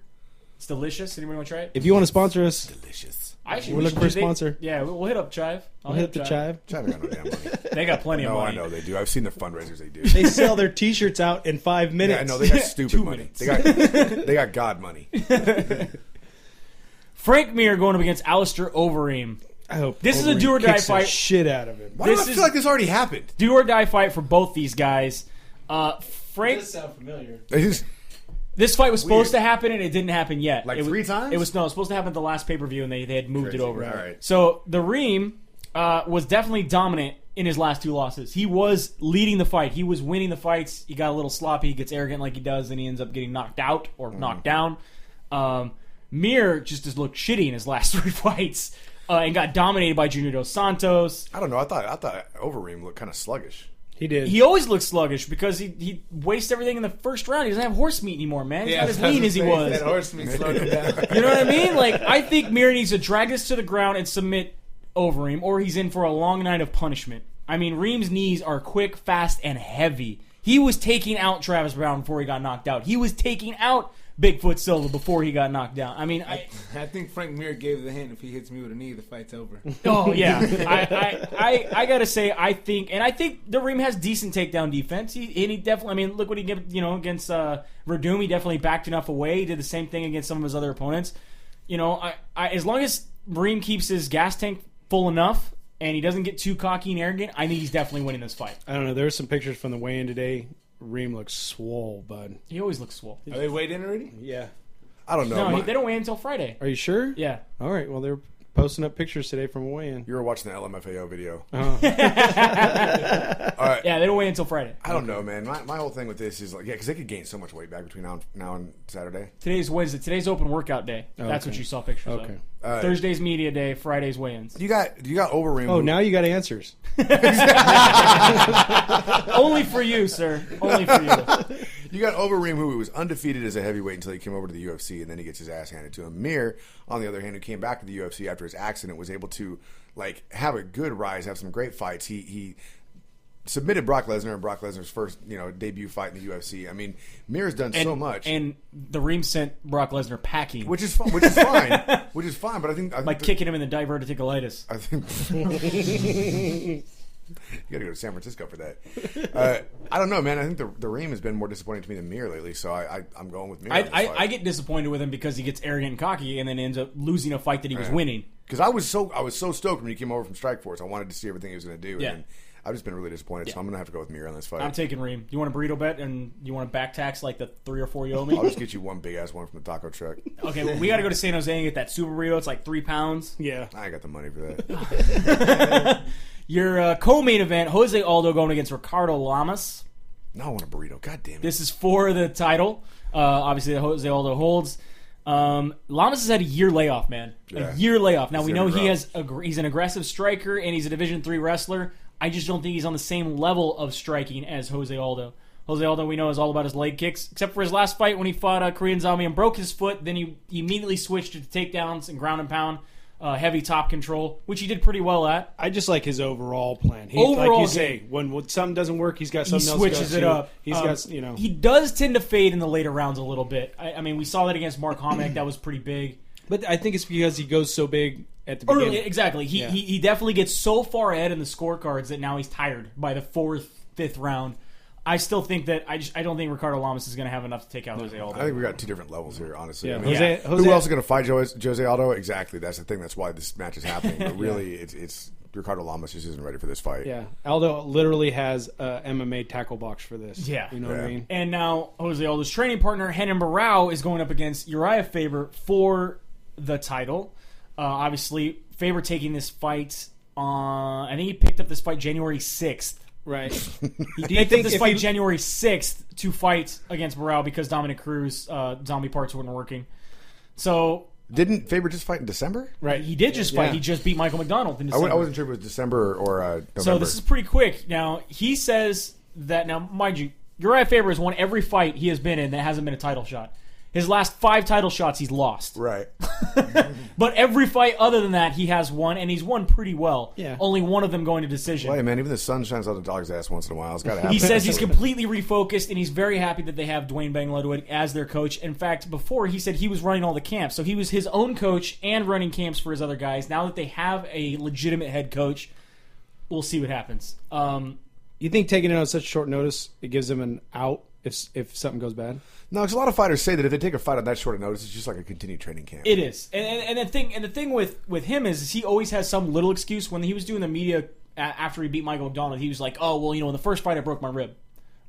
Speaker 2: It's delicious. Anybody want to try it?
Speaker 3: If you want to sponsor us,
Speaker 1: Delicious.
Speaker 2: Actually,
Speaker 3: We're looking for a sponsor.
Speaker 2: Yeah, we'll hit up Chive.
Speaker 3: We'll hit the Chive.
Speaker 1: China got no damn money.
Speaker 2: They got plenty of
Speaker 1: No,
Speaker 2: money.
Speaker 1: I know they do. I've seen the fundraisers they do.
Speaker 3: They sell their T-shirts out in 5 minutes.
Speaker 1: Yeah, I know they got stupid
Speaker 2: 2
Speaker 1: money.
Speaker 2: minutes.
Speaker 1: They got God money.
Speaker 2: Frank Mir going up against Alistair Overeem.
Speaker 3: I hope
Speaker 2: This is a
Speaker 3: Overeem
Speaker 2: do-or-die
Speaker 3: kicks the
Speaker 2: fight.
Speaker 3: shit out of him.
Speaker 1: Why do I
Speaker 2: This
Speaker 1: feel
Speaker 2: is-
Speaker 1: like this already happened?
Speaker 2: Do or die fight for both these guys.
Speaker 5: It
Speaker 2: Frank,
Speaker 5: does sound familiar.
Speaker 2: this fight was supposed
Speaker 1: Weird.
Speaker 2: to happen and it didn't happen yet.
Speaker 1: Like
Speaker 2: it was,
Speaker 1: 3 times?
Speaker 2: It was supposed to happen at the last pay-per-view and they had moved
Speaker 1: Crazy.
Speaker 2: it over.
Speaker 1: All right.
Speaker 2: So the Reem was definitely dominant in his last 2 losses. He was leading the fight. He was winning the fights. He got a little sloppy. He gets arrogant like he does, and he ends up getting knocked out or knocked down. Mir just looked shitty in his last 3 fights and got dominated by Junior Dos Santos.
Speaker 1: I don't know. I thought Overeem looked kind of sluggish.
Speaker 3: He did.
Speaker 2: He always looks sluggish because he wastes everything in the first round. He doesn't have horse meat anymore, man. He's not as lean as he was.
Speaker 4: That horse meat slowed him down.
Speaker 2: You know what I mean? Like, I think Mir needs to drag this to the ground and submit Overeem, or he's in for a long night of punishment. I mean, Reem's knees are quick, fast, and heavy. He was taking out Travis Brown before he got knocked out. He was taking out Bigfoot Silva before he got knocked down. I mean,
Speaker 4: I think Frank Mir gave the hint: if he hits me with a knee, the fight's over.
Speaker 2: oh yeah, I gotta say, I think the Reem has decent takedown defense. He definitely, I mean, look what he did, against Verdum. He definitely backed enough away. He did the same thing against some of his other opponents. As long as Reem keeps his gas tank full enough and he doesn't get too cocky and arrogant, I think he's definitely winning this fight.
Speaker 3: I don't know. There were some pictures from the weigh-in today. Reem looks swole, bud.
Speaker 2: He always looks swole.
Speaker 4: Are they weighed in already?
Speaker 3: Yeah.
Speaker 1: I don't know.
Speaker 2: No, they don't weigh until Friday.
Speaker 3: Are you sure?
Speaker 2: Yeah.
Speaker 3: All right. Well, they're posting up pictures today from a weigh-in.
Speaker 1: You were watching the LMFAO video.
Speaker 3: Oh.
Speaker 2: Yeah, they don't weigh until Friday.
Speaker 1: I don't know, man. My whole thing with this is like, because they could gain so much weight back between now and Saturday.
Speaker 2: Today's Wednesday. Today's open workout day. That's
Speaker 3: okay.
Speaker 2: what you saw pictures
Speaker 3: Okay.
Speaker 2: of. Thursday's media day. Friday's weigh-ins.
Speaker 1: You got Overeem.
Speaker 3: Oh, now you got answers.
Speaker 2: Only for you, sir. Only for you.
Speaker 1: You got Overeem, who was undefeated as a heavyweight until he came over to the UFC, and then he gets his ass handed to him. Mir, on the other hand, who came back to the UFC after his accident, was able to have a good rise, have some great fights. He submitted Brock Lesnar in Brock Lesnar's first debut fight in the UFC. I mean, Mir's done so much,
Speaker 2: and the Reem sent Brock Lesnar packing,
Speaker 1: which is fine. Which is fine. But I think
Speaker 2: kicking him in the diverticulitis.
Speaker 1: I think you got to go to San Francisco for that. I don't know, man. I think the Reem has been more disappointing to me than Mir lately, so I'm going with Mir.
Speaker 2: I get disappointed with him because he gets arrogant and cocky, and then ends up losing a fight that he was winning.
Speaker 1: Because I was so stoked when he came over from Strikeforce. I wanted to see everything he was going to do.
Speaker 2: Yeah.
Speaker 1: And I've just been really disappointed, so I'm going to have to go with Mir on this fight.
Speaker 2: I'm taking Reem. You want a burrito bet, and you want to back tax like the 3 or 4 you owe me?
Speaker 1: I'll just get you one big ass one from the taco truck.
Speaker 2: Okay, well, we got to go to San Jose and get that super burrito. It's like 3 pounds.
Speaker 3: Yeah.
Speaker 1: I ain't got the money for that.
Speaker 2: Your co-main event, Jose Aldo going against Ricardo Lamas.
Speaker 1: No, I want a burrito. God damn it.
Speaker 2: This is for the title. Obviously, that Jose Aldo holds. Lamas has had a year layoff, man.
Speaker 1: Yeah.
Speaker 2: A year layoff. Now,
Speaker 1: It's
Speaker 2: we know
Speaker 1: gonna be
Speaker 2: he's an aggressive striker, and he's a Division III wrestler. I just don't think he's on the same level of striking as Jose Aldo. Jose Aldo, we know, is all about his leg kicks, except for his last fight when he fought a Korean Zombie and broke his foot. Then he immediately switched to takedowns and ground and pound, heavy top control, which he did pretty well at.
Speaker 3: I just like his overall plan.
Speaker 2: Overall
Speaker 3: like you say, when something doesn't work, he's got something else
Speaker 2: switches
Speaker 3: to
Speaker 2: it
Speaker 3: go to.
Speaker 2: up.
Speaker 3: He's got,
Speaker 2: He does tend to fade in the later rounds a little bit. I mean, we saw that against Mark Hominick. That was pretty big.
Speaker 3: But I think it's because he goes so big at the beginning.
Speaker 2: Exactly. He definitely gets so far ahead in the scorecards that now he's tired by the 4th, 5th round. I still think that I don't think Ricardo Lamas is going to have enough to take out Jose Aldo.
Speaker 1: I think we got 2 different levels here, honestly.
Speaker 3: Yeah,
Speaker 1: I mean,
Speaker 3: Jose,
Speaker 1: who else is going to fight Jose Aldo? Exactly. That's the thing. That's why this match is happening. But really, it's Ricardo Lamas just isn't ready for this fight.
Speaker 3: Yeah, Aldo literally has a MMA tackle box for this.
Speaker 2: Yeah.
Speaker 3: You know what I mean?
Speaker 2: And now Jose Aldo's training partner, Renan Barão, is going up against Uriah Faber for the title. Obviously, Faber taking this fight on... I think he picked up this fight January 6th.
Speaker 3: Right.
Speaker 2: He picked up this fight January 6th to fight against Barão because Dominic Cruz zombie parts weren't working. So...
Speaker 1: Didn't Faber just fight in December?
Speaker 2: Right, he did just fight.
Speaker 3: Yeah.
Speaker 2: He just beat Michael McDonald in December.
Speaker 1: I wasn't sure if it was December or November.
Speaker 2: So this is pretty quick. Now, he says that... Now, mind you, Uriah Faber has won every fight he has been in that hasn't been a title shot. His last 5 title shots, he's lost.
Speaker 1: Right.
Speaker 2: But every fight other than that, he has won, and he's won pretty well.
Speaker 3: Yeah.
Speaker 2: Only one of them going to decision.
Speaker 1: Well, hey, man, even the sun shines on the dog's ass once in a while. It's got to happen.
Speaker 2: He says he's completely refocused, and he's very happy that they have Dwayne Bang Ludwig as their coach. In fact, before he said he was running all the camps, so he was his own coach and running camps for his other guys. Now that they have a legitimate head coach, we'll see what happens.
Speaker 3: You think taking it on such short notice, it gives them an out if something goes bad?
Speaker 1: No, because a lot of fighters say that if they take a fight on that short of notice, it's just like a continued training camp.
Speaker 2: It is, and the thing with him is he always has some little excuse. When he was doing the media after he beat Michael McDonald, he was like, "Oh well, in the first fight I broke my rib,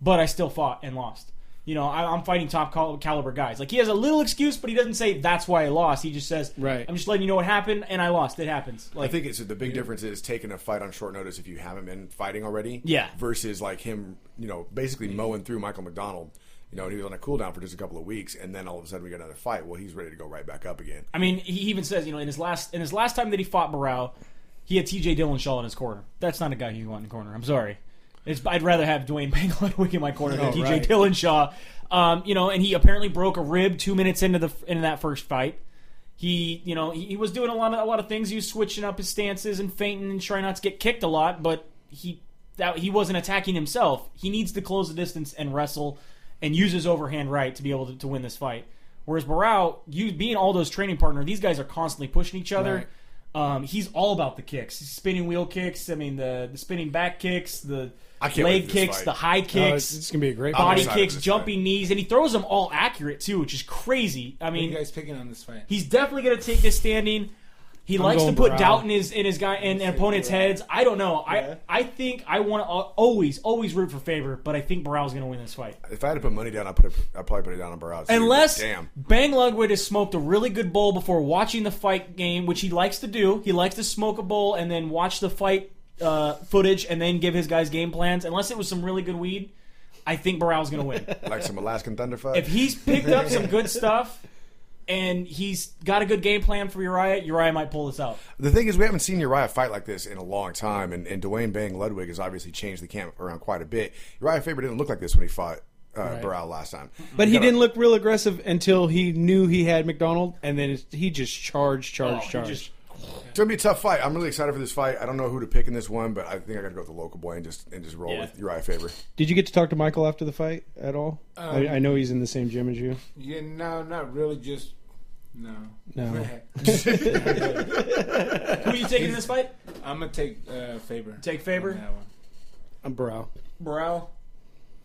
Speaker 2: but I still fought and lost. I'm fighting top caliber guys." Like he has a little excuse, but he doesn't say that's why I lost. He just says,
Speaker 3: Right.
Speaker 2: "I'm just letting you know what happened, and I lost. It happens."
Speaker 1: I think the big difference is taking a fight on short notice if you haven't been fighting already.
Speaker 2: Yeah.
Speaker 1: Versus like him, basically mowing through Michael McDonald. He was on a cooldown for just a couple of weeks, and then all of a sudden we got another fight. Well, he's ready to go right back up again.
Speaker 2: I mean, he even says, in his last time that he fought Barao, he had T.J. Dillashaw in his corner. That's not a guy you want in the corner. I'm sorry. I'd rather have Dwayne Bang Ludwig in my corner than T.J.
Speaker 3: right.
Speaker 2: Dillashaw. And he apparently broke a rib 2 minutes into that first fight. He was doing a lot of things. He was switching up his stances and feinting and trying not to get kicked a lot, but he wasn't attacking himself. He needs to close the distance and wrestle and use his overhand right to be able to win this fight. Whereas Barao, being Aldo's training partner, these guys are constantly pushing each other.
Speaker 3: Right.
Speaker 2: He's all about the kicks. Spinning wheel kicks, the spinning back kicks, the
Speaker 1: I can't wait
Speaker 2: leg
Speaker 1: for this
Speaker 2: kicks,
Speaker 1: fight.
Speaker 2: the high
Speaker 3: Oh,
Speaker 2: kicks,
Speaker 3: it's going to be a great
Speaker 1: I'm
Speaker 2: body
Speaker 1: excited
Speaker 2: kicks,
Speaker 1: for this
Speaker 2: jumping
Speaker 1: fight.
Speaker 2: knees, and he throws them all accurate too, which is crazy. I
Speaker 4: Who are
Speaker 2: mean,
Speaker 4: you guys picking on this fight?
Speaker 2: he's definitely going to take this standing. He likes to
Speaker 3: going
Speaker 2: put
Speaker 3: Barao.
Speaker 2: doubt in his guy and opponents' heads. I don't know. I think I want to always root for Faber, but I think Barao's going to win this fight.
Speaker 1: If I had to put money down, I'd probably put it down on Barao.
Speaker 2: Unless
Speaker 1: Damn.
Speaker 2: Bang Ludwig has smoked a really good bowl before watching the fight game, which he likes to do. He likes to smoke a bowl and then watch the fight footage and then give his guys game plans. Unless it was some really good weed, I think Barao's going to win.
Speaker 1: Like some Alaskan Thunder fight.
Speaker 2: If he's picked up some good stuff and he's got a good game plan for Uriah might pull this out.
Speaker 1: The thing is, we haven't seen Uriah fight like this in a long time, and Dwayne Bang Ludwig has obviously changed the camp around quite a bit. Uriah Faber didn't look like this when he fought Barao last time.
Speaker 3: But he didn't look real aggressive until he knew he had McDonald, and then he just charged.
Speaker 1: It's gonna be a tough fight. I'm really excited for this fight. I don't know who to pick in this one, but I think I got to go with the local boy and just roll with Uriah Faber.
Speaker 3: Did you get to talk to Michael after the fight at all? I know he's in the same gym as you.
Speaker 4: Yeah, no, not really. Just no.
Speaker 3: No.
Speaker 2: Who are you taking in this fight?
Speaker 4: I'm gonna take Faber.
Speaker 2: Take Faber?
Speaker 4: on that one.
Speaker 3: I'm Barao.
Speaker 2: Barao?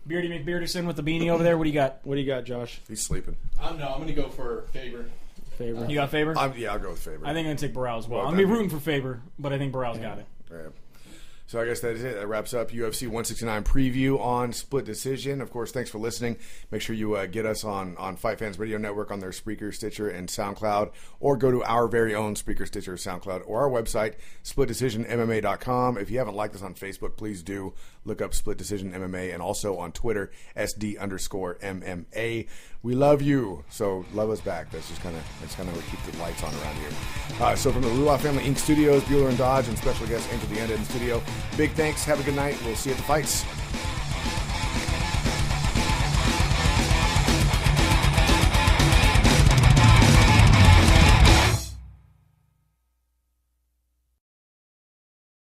Speaker 2: Beardy McBearderson with the beanie over there. What do you got?
Speaker 3: What do you got, Josh?
Speaker 1: He's sleeping.
Speaker 5: I'm going to go for Faber.
Speaker 3: Faber.
Speaker 2: You got Faber?
Speaker 1: I'll go with Faber.
Speaker 2: I think I'm going to take Barao as well.
Speaker 1: Well,
Speaker 2: I'm going to be rooting for Faber, but I think Barao's got it.
Speaker 1: Yeah. So I guess that is it. That wraps up UFC 169 preview on Split Decision. Of course, thanks for listening. Make sure you get us on Fight Fans Radio Network on their Spreaker, Stitcher, and SoundCloud, or go to our very own Spreaker, Stitcher, SoundCloud, or our website, SplitDecisionMMA.com. If you haven't liked us on Facebook, please do look up Split Decision MMA, and also on Twitter, SD_MMA. We love you, so love us back. That's kind of what keeps the lights on around here. So from the Rudolph Family Inc. Studios, Bueller and Dodge, and special guest Angel Deanda in the studio, big thanks. Have a good night. We'll see you at the fights.